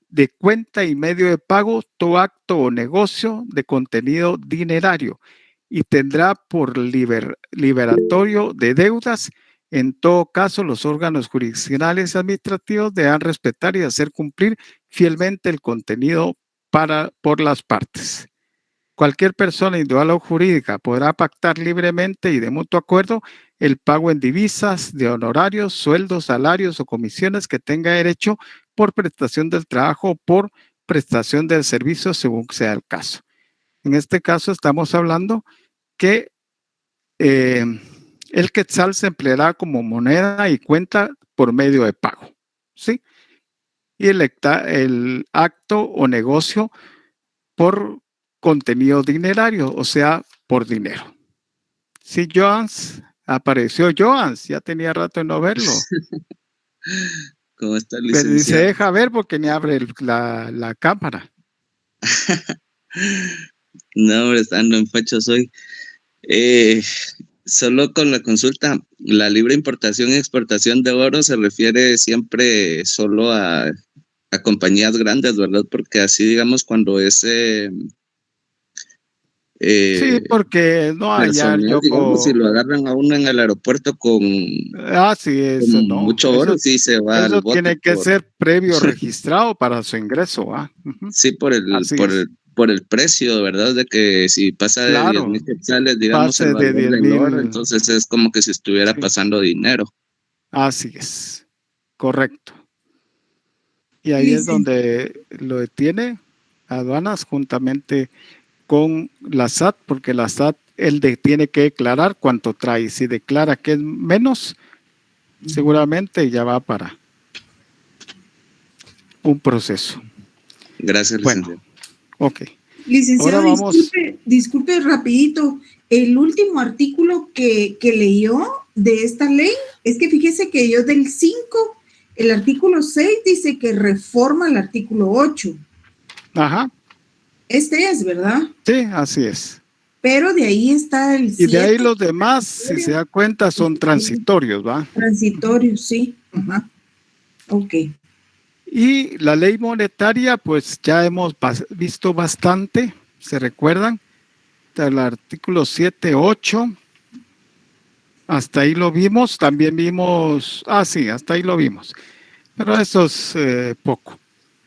de cuenta y medio de pago todo acto o negocio de contenido dinerario, y tendrá por liberatorio de deudas. En todo caso, los órganos jurisdiccionales y administrativos deberán respetar y hacer cumplir fielmente el contenido por las partes. Cualquier persona individual o jurídica podrá pactar libremente y de mutuo acuerdo el pago en divisas de honorarios, sueldos, salarios o comisiones que tenga derecho por prestación del trabajo o por prestación del servicio según sea el caso. En este caso estamos hablando que el quetzal se empleará como moneda y cuenta por medio de pago, ¿sí? Y el acto o negocio por contenido dinerario, o sea, por dinero. Sí, Joans, apareció Joans, ya tenía rato de no verlo. ¿Cómo está, licenciado? Pero se deja ver porque ni abre la cámara. No, hombre, ando en fechos hoy. Solo con la consulta, la libre importación y exportación de oro se refiere siempre solo a compañías grandes, ¿verdad? Porque así, digamos, cuando es Sí, porque no hallar personal, digamos, si lo agarran a uno en el aeropuerto con, sí, eso con no. mucho oro, sí se va al Eso bote. tiene que ser previo registrado para su ingreso. Sí, por el precio, ¿verdad? De que si pasa de Claro, 10,000 quetzales, digamos, pase el de valor del 10,000. oro, entonces es como que si estuviera pasando dinero. Así es, correcto. Y ahí es donde lo detiene aduanas juntamente con la SAT, porque la SAT, tiene que declarar cuánto trae. Si declara que es menos, seguramente ya va para un proceso. Gracias, licenciado. Ok. Licenciado, Ahora vamos. disculpe rapidito. El último artículo que leyó de esta ley es que fíjese que yo del 5, el artículo 6 dice que reforma el artículo 8. Ajá. Este es, ¿verdad? Sí, así es. Pero de ahí está el 7. Y de ahí los demás, si se da cuenta, son transitorios, ¿va? Transitorios, sí. Ajá. Ok. Y la ley monetaria, pues ya hemos visto bastante, ¿se recuerdan? El artículo 7, 8, hasta ahí lo vimos, también vimos, sí, hasta ahí lo vimos, pero eso es poco.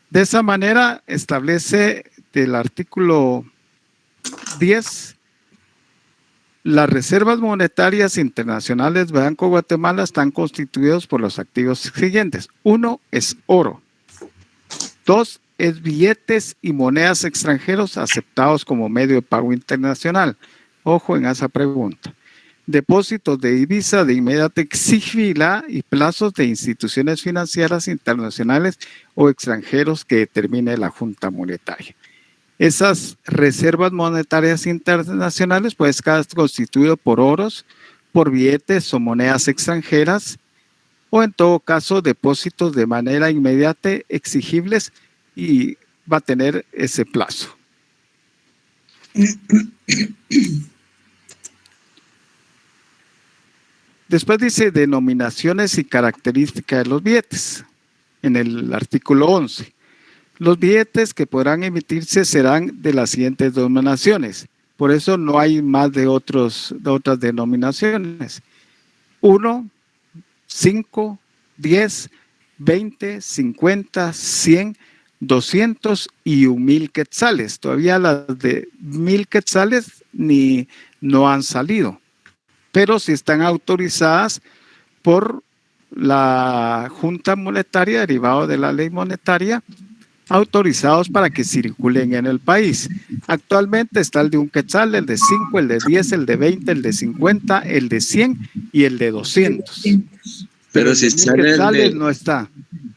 De esa manera establece del artículo 10, las reservas monetarias internacionales de Banco de Guatemala están constituidos por los activos siguientes. 1 es oro. 2 es billetes y monedas extranjeros aceptados como medio de pago internacional. Ojo en esa pregunta. Depósitos de divisa de inmediata exigibilidad y plazos de instituciones financieras internacionales o extranjeros que determine la Junta Monetaria. Esas reservas monetarias internacionales pueden estar constituidas por oros, por billetes o monedas extranjeras, o en todo caso depósitos de manera inmediata exigibles y va a tener ese plazo. Después dice denominaciones y características de los billetes en el artículo 11. Los billetes que podrán emitirse serán de las siguientes denominaciones. Por eso no hay más de otras denominaciones. 1, 5, 10, 20, 50, 100, 200 y 1,000 quetzales. Todavía las de 1,000 quetzales no han salido, pero sí están autorizadas por la Junta Monetaria, derivado de la ley monetaria, autorizados para que circulen en el país. Actualmente está el de 1 quetzal, el de 5, el de 10, el de 20, el de 50, el de 100 y el de 200. Pero si sale el de, no está.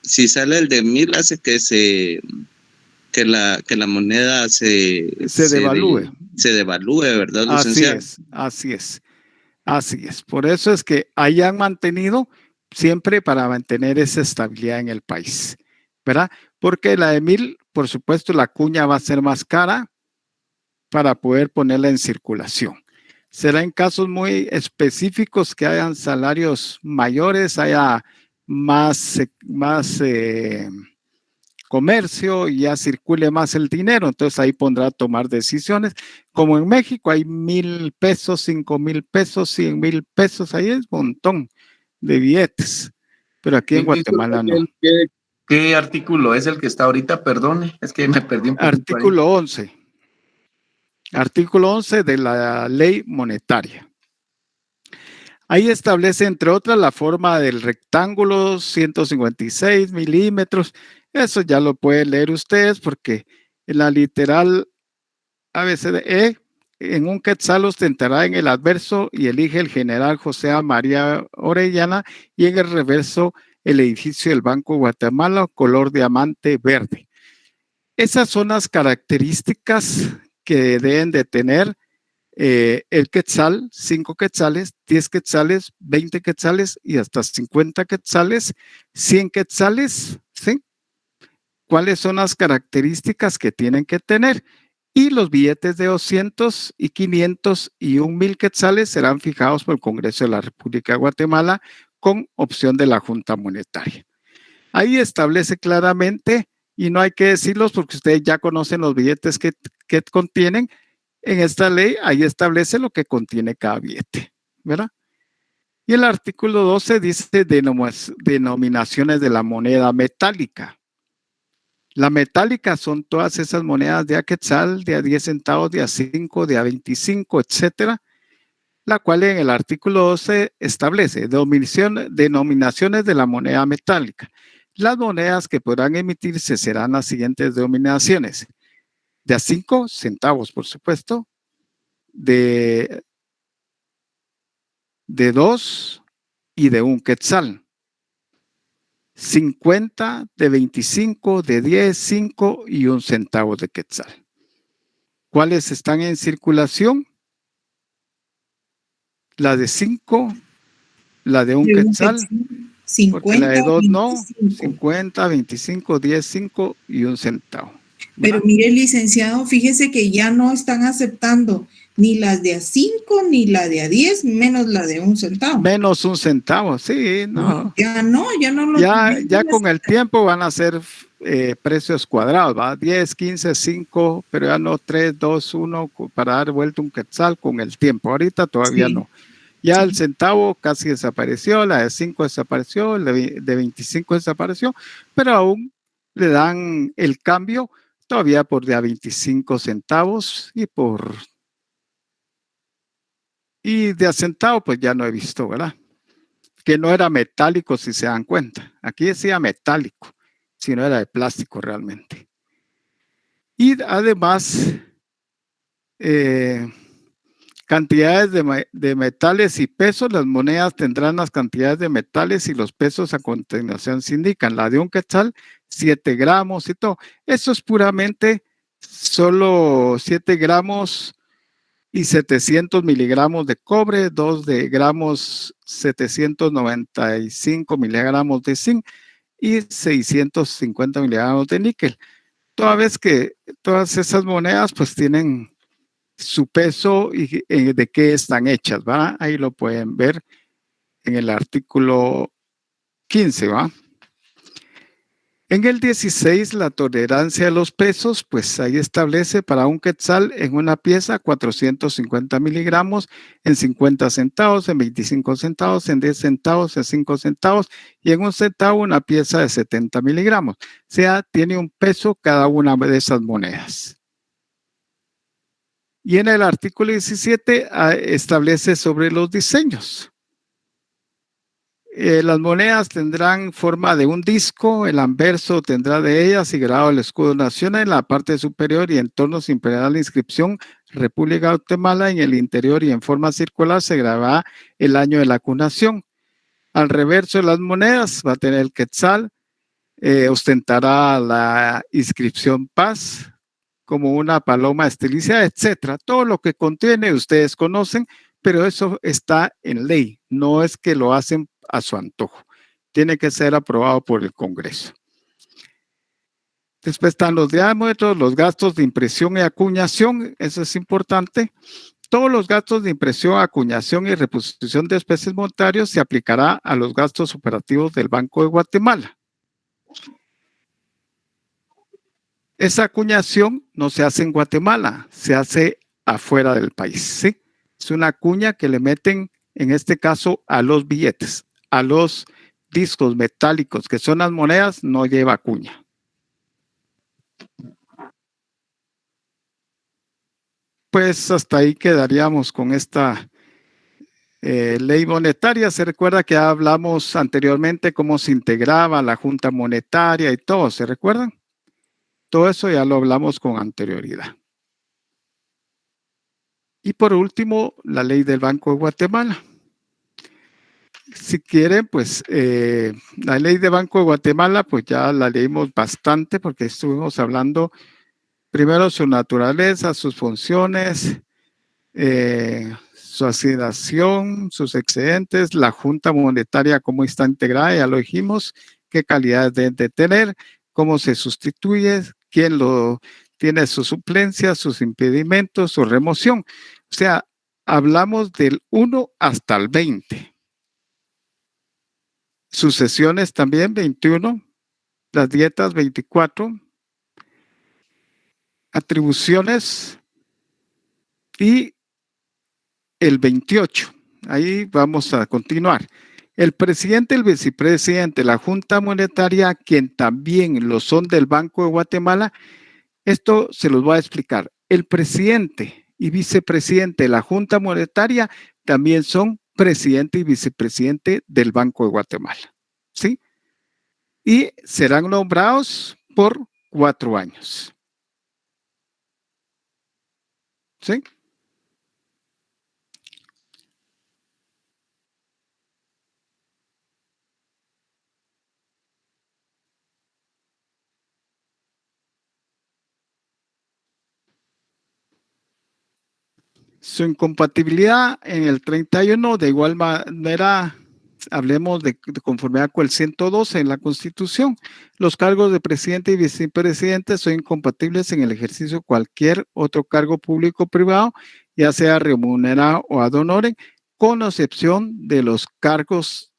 Si sale el de 1,000, hace que la moneda se devalúe. Se devalúe, ¿verdad, licenciado? Así es. Por eso es que ahí han mantenido siempre para mantener esa estabilidad en el país, ¿verdad? Porque la de 1,000, por supuesto, la cuña va a ser más cara para poder ponerla en circulación. Será en casos muy específicos que hayan salarios mayores, haya más comercio y ya circule más el dinero. Entonces ahí pondrá a tomar decisiones. Como en México hay 1,000 pesos, 5,000 pesos, 100,000 pesos, ahí es un montón de billetes. Pero aquí en Guatemala no. ¿Qué artículo es el que está ahorita? Perdone, es que me perdí un poco. Artículo 11. Artículo 11 de la ley monetaria. Ahí establece, entre otras, la forma del rectángulo, 156 milímetros. Eso ya lo pueden leer ustedes porque en la literal ABCDE, en 1 quetzal ostentará en el adverso y elige el general José A. María Orellana, y en el reverso el edificio del Banco de Guatemala, color diamante verde. Esas son las características que deben de tener el quetzal, 5 quetzales, 10 quetzales, 20 quetzales y hasta 50 quetzales, 100 quetzales, ¿sí? ¿Cuáles son las características que tienen que tener? Y los billetes de 200 y 500 y 1,000 quetzales serán fijados por el Congreso de la República de Guatemala con opción de la Junta Monetaria. Ahí establece claramente, y no hay que decirlos porque ustedes ya conocen los billetes que contienen, En esta ley, ahí establece lo que contiene cada billete, ¿verdad? Y el artículo 12 dice denominaciones de la moneda metálica. La metálica son todas esas monedas de a quetzal, de a 10 centavos, de a 5, de a 25, etcétera, la cual en el artículo 12 establece denominaciones de la moneda metálica. Las monedas que podrán emitirse serán las siguientes denominaciones: de a 5 centavos, por supuesto, de 2 y de 1 quetzal. 50, de 25, de 10, 5 y 1 centavo de quetzal. ¿Cuáles están en circulación? La de 5, la de 1 quetzal, 50, la de 2 no, 50, 25, 10, 5 y 1 centavo. Pero mire, licenciado, fíjese que ya no están aceptando ni las de a 5 ni la de a 10, menos la de 1 centavo. Menos 1 centavo, sí, no. Ya no lo. Ya con el tiempo van a ser precios cuadrados, ¿va? 10, 15, 5, pero ya no 3, 2, 1 para dar vuelta un quetzal con el tiempo. Ahorita todavía no. Ya el centavo casi desapareció, la de 5 desapareció, la de 25 desapareció, pero aún le dan el cambio todavía por de a 25 centavos y de a centavo pues ya no he visto, ¿verdad? Que no era metálico, si se dan cuenta. Aquí decía metálico, si no era de plástico realmente. Y además, cantidades de metales y pesos. Las monedas tendrán las cantidades de metales y los pesos a continuación se indican. La de 1 quetzal, 7 gramos y todo. Eso es puramente solo 7 gramos y 700 miligramos de cobre, 2 de gramos 795 miligramos de zinc y 650 miligramos de níquel. Toda vez que todas esas monedas pues tienen su peso y de qué están hechas, ¿va? Ahí lo pueden ver en el artículo 15, ¿va? En el 16, la tolerancia de los pesos, pues ahí establece para 1 quetzal en una pieza 450 miligramos, en 50 centavos, en 25 centavos, en 10 centavos, en 5 centavos y en 1 centavo una pieza de 70 miligramos. O sea, tiene un peso cada una de esas monedas. Y en el artículo 17 establece sobre los diseños. Las monedas tendrán forma de un disco, el anverso tendrá de ellas y grabado el escudo nacional en la parte superior y en torno se imprimirá la inscripción República de Guatemala. En el interior y en forma circular se grabará el año de la acuñación. Al reverso de las monedas va a tener el quetzal, ostentará la inscripción Paz como una paloma estilizada, etcétera. Todo lo que contiene ustedes conocen, pero eso está en ley, no es que lo hacen a su antojo. Tiene que ser aprobado por el Congreso. Después están los diámetros, los gastos de impresión y acuñación, eso es importante. Todos los gastos de impresión, acuñación y reposición de especies monetarios se aplicará a los gastos operativos del Banco de Guatemala. Esa acuñación no se hace en Guatemala, se hace afuera del país, ¿sí? Es una cuña que le meten, en este caso, a los billetes, a los discos metálicos, que son las monedas, no lleva cuña. Pues hasta ahí quedaríamos con esta ley monetaria. Se recuerda que hablamos anteriormente cómo se integraba la Junta Monetaria y todo, ¿se recuerdan? Todo eso ya lo hablamos con anterioridad. Y por último, la ley del Banco de Guatemala. Si quieren, pues la ley del Banco de Guatemala, pues ya la leímos bastante porque estuvimos hablando primero su naturaleza, sus funciones, su asignación, sus excedentes, la Junta Monetaria, cómo está integrada, ya lo dijimos, qué calidades deben de tener, cómo se sustituye, quién lo tiene su suplencia, sus impedimentos, su remoción. O sea, hablamos del 1 hasta el 20. Sucesiones también, 21. Las dietas, 24. Atribuciones, Y el 28, ahí vamos a continuar. El presidente, el vicepresidente, la Junta Monetaria, quien también lo son del Banco de Guatemala, esto se los voy a explicar. El presidente y vicepresidente de la Junta Monetaria también son presidente y vicepresidente del Banco de Guatemala, ¿sí? Y serán nombrados por 4 años. ¿Sí? Su incompatibilidad en el 31, de igual manera, hablemos de conformidad con el 112 en la Constitución. Los cargos de presidente y vicepresidente son incompatibles en el ejercicio de cualquier otro cargo público o privado, ya sea remunerado o ad honorem, con excepción de los cargos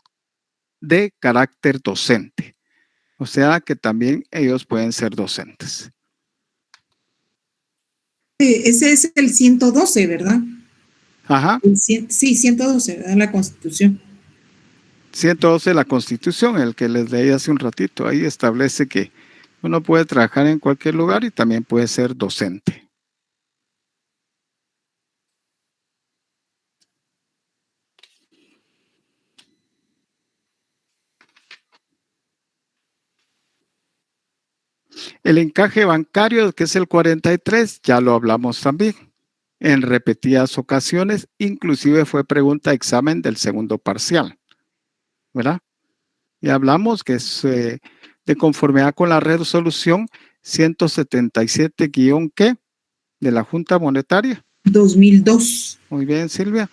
de carácter docente. O sea que también ellos pueden ser docentes. Ese es el 112, ¿verdad? Ajá. Sí, 112, ¿verdad? La Constitución. 112 de la Constitución, el que les leí hace un ratito, ahí establece que uno puede trabajar en cualquier lugar y también puede ser docente. El encaje bancario, que es el 43, ya lo hablamos también en repetidas ocasiones, inclusive fue pregunta de examen del segundo parcial, ¿verdad? Y hablamos que es de conformidad con la resolución 177-¿qué? De la Junta Monetaria. 2002. Muy bien, Silvia.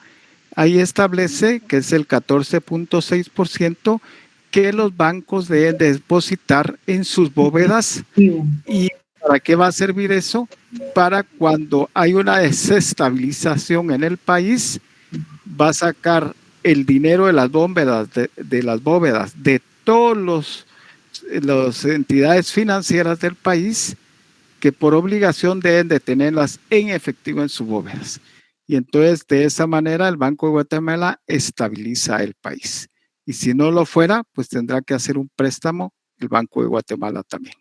Ahí establece que es el 14.6% que los bancos deben depositar en sus bóvedas. ¿Y para qué va a servir eso? Para cuando hay una desestabilización en el país, va a sacar el dinero de las bóvedas, de todas las entidades financieras del país, que por obligación deben de tenerlas en efectivo en sus bóvedas. Y entonces de esa manera el Banco de Guatemala estabiliza el país. Y si no lo fuera, pues tendrá que hacer un préstamo el Banco de Guatemala también,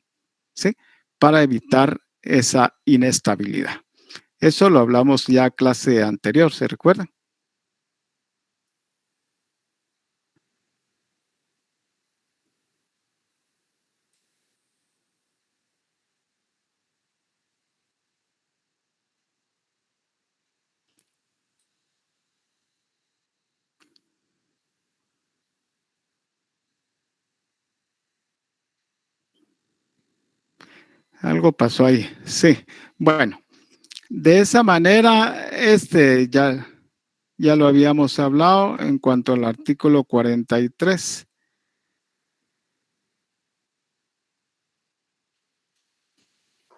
¿sí? Para evitar esa inestabilidad. Eso lo hablamos ya en clase anterior, ¿se recuerdan? Algo pasó ahí, sí. Bueno, de esa manera, ya lo habíamos hablado en cuanto al artículo 43.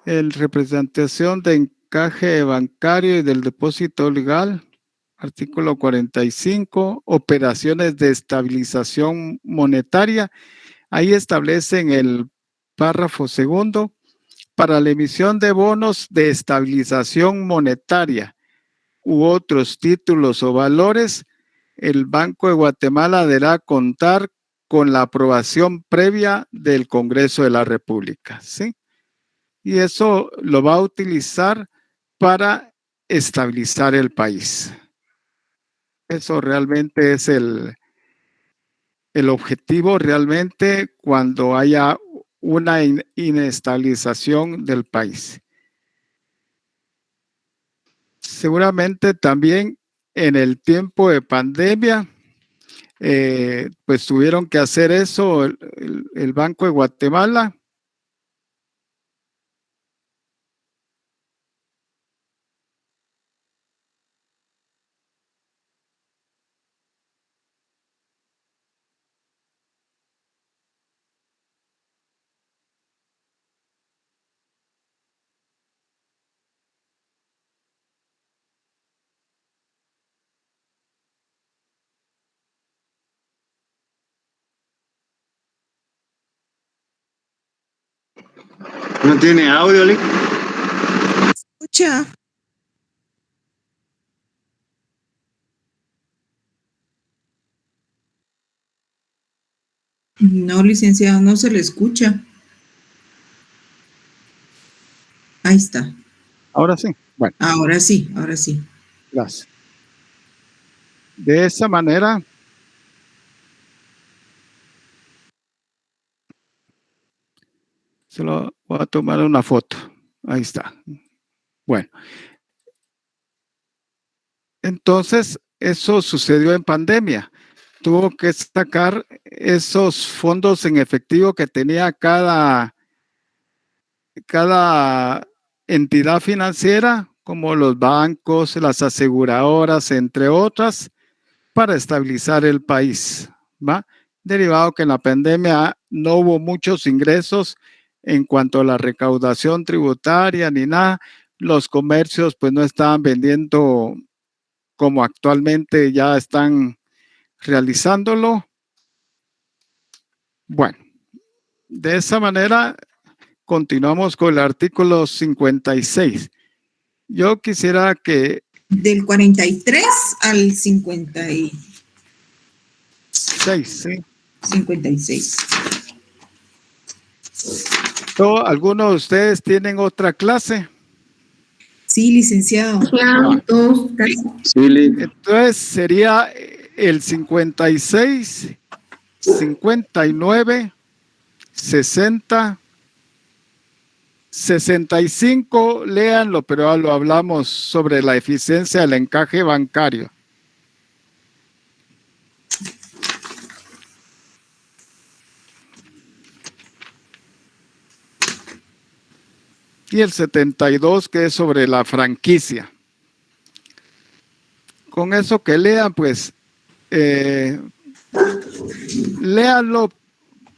El representación de encaje bancario y del depósito legal, artículo 45, operaciones de estabilización monetaria. Ahí establecen el párrafo segundo, para la emisión de bonos de estabilización monetaria u otros títulos o valores, el Banco de Guatemala deberá contar con la aprobación previa del Congreso de la República, ¿sí? Y eso lo va a utilizar para estabilizar el país. Eso realmente es el objetivo, realmente, cuando haya una inestabilización del país. Seguramente también en el tiempo de pandemia, pues tuvieron que hacer eso el Banco de Guatemala. ¿No tiene audio, Lick? Escucha. No, licenciado, no se le escucha. Ahí está. Ahora sí. Bueno. Ahora sí, ahora sí. Gracias. De esa manera, solo voy a tomar una foto. Ahí está. Bueno. Entonces, eso sucedió en pandemia. Tuvo que sacar esos fondos en efectivo que tenía cada entidad financiera, como los bancos, las aseguradoras, entre otras, para estabilizar el país, ¿va? Derivado que en la pandemia no hubo muchos ingresos en cuanto a la recaudación tributaria ni nada. Los comercios pues no estaban vendiendo como actualmente ya están realizándolo. Bueno, de esa manera continuamos con el artículo 56. Yo quisiera que... Del 43 al 56. 6, sí. 56. ¿Algunos de ustedes tienen otra clase? Sí, licenciado. Entonces sería el 56, 59, 60, 65, léanlo, pero lo hablamos sobre la eficiencia del encaje bancario. Y el 72, que es sobre la franquicia. Con eso que lean, pues, léanlo,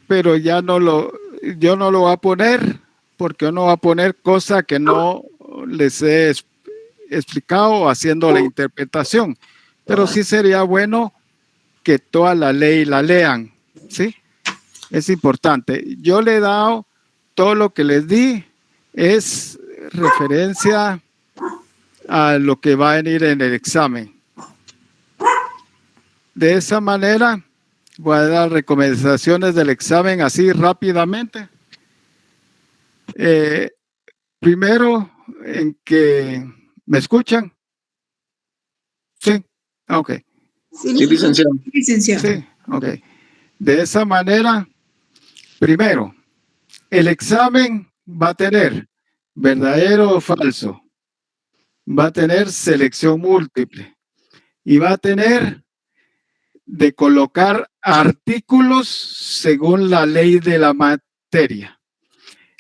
pero yo no lo voy a poner, porque yo no voy a poner cosas que no les he explicado haciendo la interpretación. Pero sí sería bueno que toda la ley la lean, ¿sí? Es importante. Yo le he dado todo lo que les di, es referencia a lo que va a venir en el examen. De esa manera, voy a dar recomendaciones del examen así rápidamente. Primero, en que ¿me escuchan? Sí, ok. Sí, licenciado. Sí, ok. De esa manera, primero, el examen va a tener verdadero o falso, va a tener selección múltiple y va a tener de colocar artículos según la ley de la materia.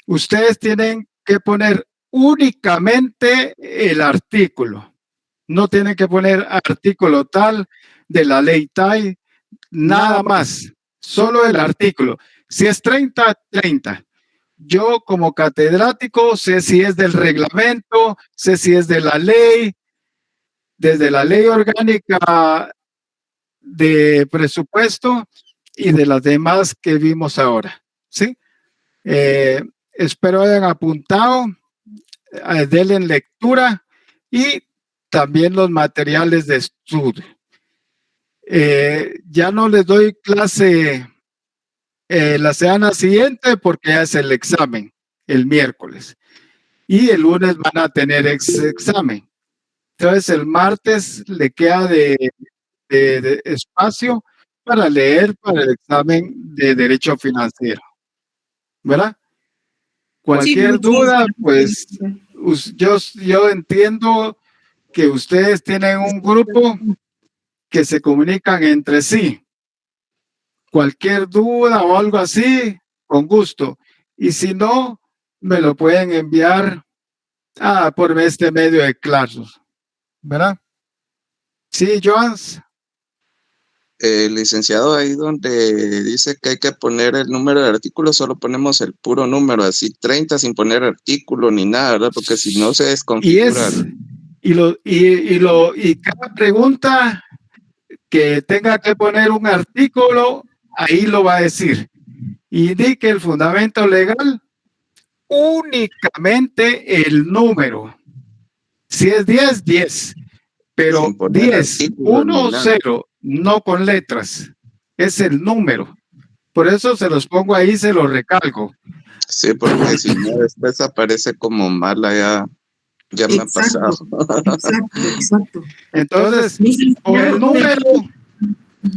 Ustedes tienen que poner únicamente el artículo. No tienen que poner artículo tal de la ley tal, nada más. Solo el artículo. Si es 30, 30. Yo como catedrático sé si es del reglamento, sé si es de la ley, desde la ley orgánica de presupuesto y de las demás que vimos ahora, ¿sí? Espero hayan apuntado, denle lectura y también los materiales de estudio. Ya no les doy clase la semana siguiente porque ya es el examen, el miércoles. Y el lunes van a tener examen. Entonces el martes le queda de espacio para leer para el examen de Derecho Financiero. ¿Verdad? Cualquier duda, pues yo entiendo que ustedes tienen un grupo que se comunican entre sí. Cualquier duda o algo así, con gusto. Y si no, me lo pueden enviar por este medio de Claros. ¿Verdad? Sí, Joans. Licenciado, ahí donde dice que hay que poner el número de artículo, solo ponemos el puro número, así 30 sin poner artículo ni nada, ¿verdad? Porque si no se desconfigura. Y cada pregunta que tenga que poner un artículo, ahí lo va a decir. Indique el fundamento legal, únicamente el número. Si es 10, 10. Pero 10, 1, 0, no con letras. Es el número. Por eso se los pongo ahí, se los recalco. Sí, porque si no, después aparece como mala, ya me ha pasado. Exacto. Entonces, con el número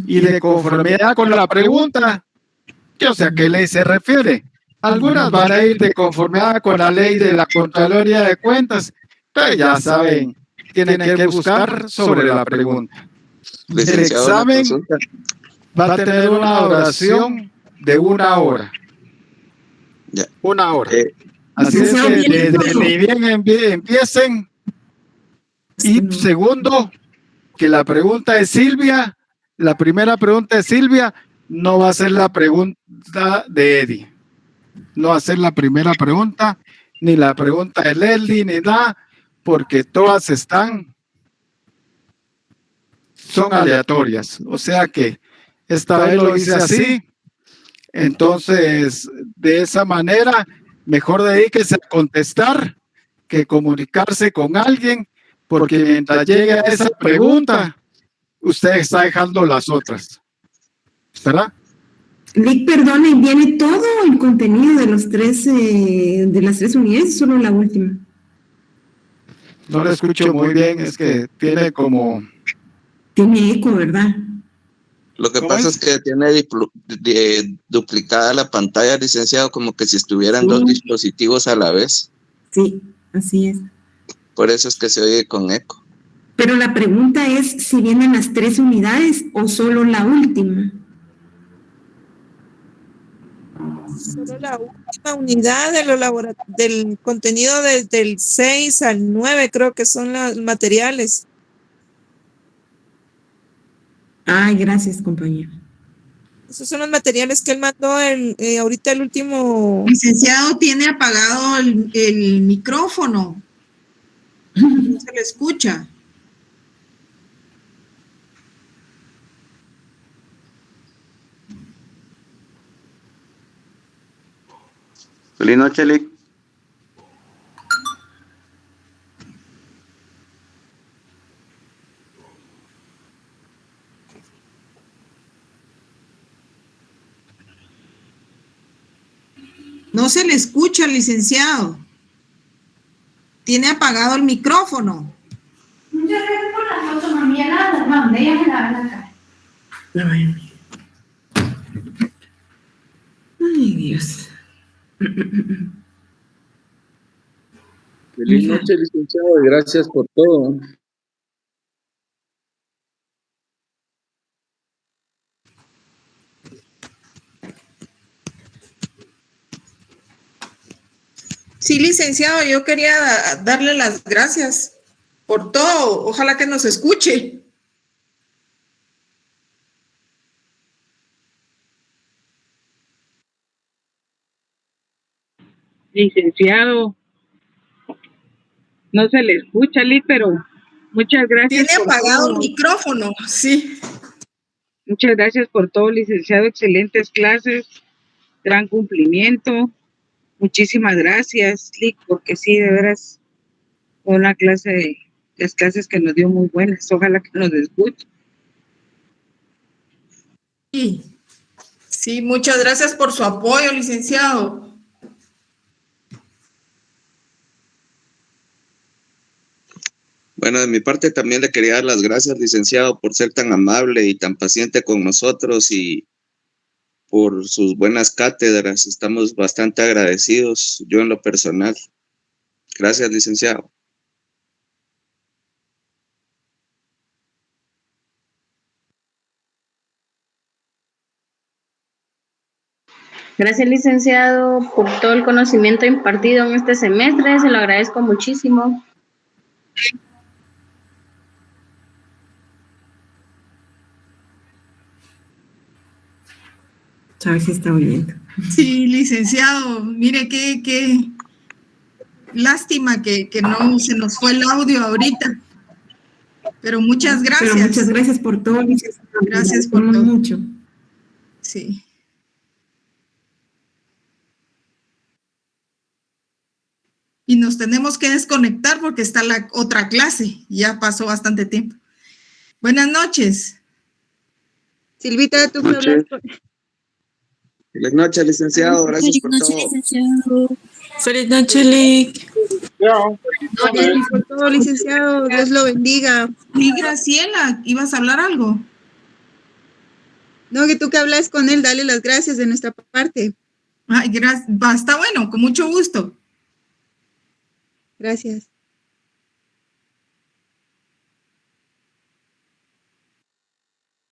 y de conformidad con la pregunta, yo sé a qué ley se refiere. Algunas van a ir de conformidad con la ley de la Contraloría de Cuentas, pero ya saben, tienen que buscar sobre la pregunta. El examen va a tener una duración de 1 hora. 1 hora. Así es que ni bien empiecen. Y segundo, que la pregunta de Silvia, la primera pregunta de Silvia, no va a ser la pregunta de Eddie. No va a ser la primera pregunta, ni la pregunta de Leslie, ni nada, porque todas son aleatorias. O sea que esta vez lo hice así. Entonces, de esa manera, mejor dedíquese a contestar que comunicarse con alguien, porque mientras llegue a esa pregunta, usted está dejando las otras. ¿Verdad? Lick, perdone, ¿viene todo el contenido de las 3 unidades o solo la última? No lo escucho muy bien, es que tiene eco, ¿verdad? Lo que pasa es que tiene duplicada la pantalla, licenciado, como que si estuvieran 2 dispositivos a la vez. Sí, así es. Por eso es que se oye con eco. Pero la pregunta es si vienen las 3 unidades o solo la última. Solo la última unidad del contenido desde el 6 al 9, creo que son los materiales. Ay, gracias, compañero. Esos son los materiales que él mandó ahorita el último. Licenciado, tiene apagado el micrófono. No se le escucha. Feliz noche, Lick. No se le escucha, licenciado. Tiene apagado el micrófono. Muchas gracias por la foto, mami. Ya la mandé, ya me la van a cara. Ay, Dios. Feliz noche, licenciado, y gracias por todo. Sí, licenciado, yo quería darle las gracias por todo. Ojalá que nos escuche. Licenciado, no se le escucha, Lick, pero muchas gracias. Tiene apagado el micrófono, sí. Muchas gracias por todo, licenciado. Excelentes clases, gran cumplimiento. Muchísimas gracias, Lick, porque sí, de veras, fue una clase, las clases que nos dio muy buenas. Ojalá que nos escuche. Sí, muchas gracias por su apoyo, licenciado. Bueno, de mi parte también le quería dar las gracias, licenciado, por ser tan amable y tan paciente con nosotros y por sus buenas cátedras. Estamos bastante agradecidos, yo en lo personal. Gracias, licenciado. Gracias, licenciado, por todo el conocimiento impartido en este semestre. Se lo agradezco muchísimo. A ver si está oyendo. Sí, licenciado, mire qué lástima que no se nos fue el audio ahorita. Pero muchas gracias. Pero muchas gracias por todo, licenciado. Gracias por todo. Mucho. Sí. Y nos tenemos que desconectar porque está la otra clase. Ya pasó bastante tiempo. Buenas noches. Silvita, tú que hablas Feliz noche, licenciado. Gracias por todo. Licenciado. Feliz noche, Lick. Gracias por todo, licenciado. Dios lo bendiga. Y Graciela, ¿ibas a hablar algo? No, que tú que hablas con él, dale las gracias de nuestra parte. Ay, está bueno, con mucho gusto. Gracias.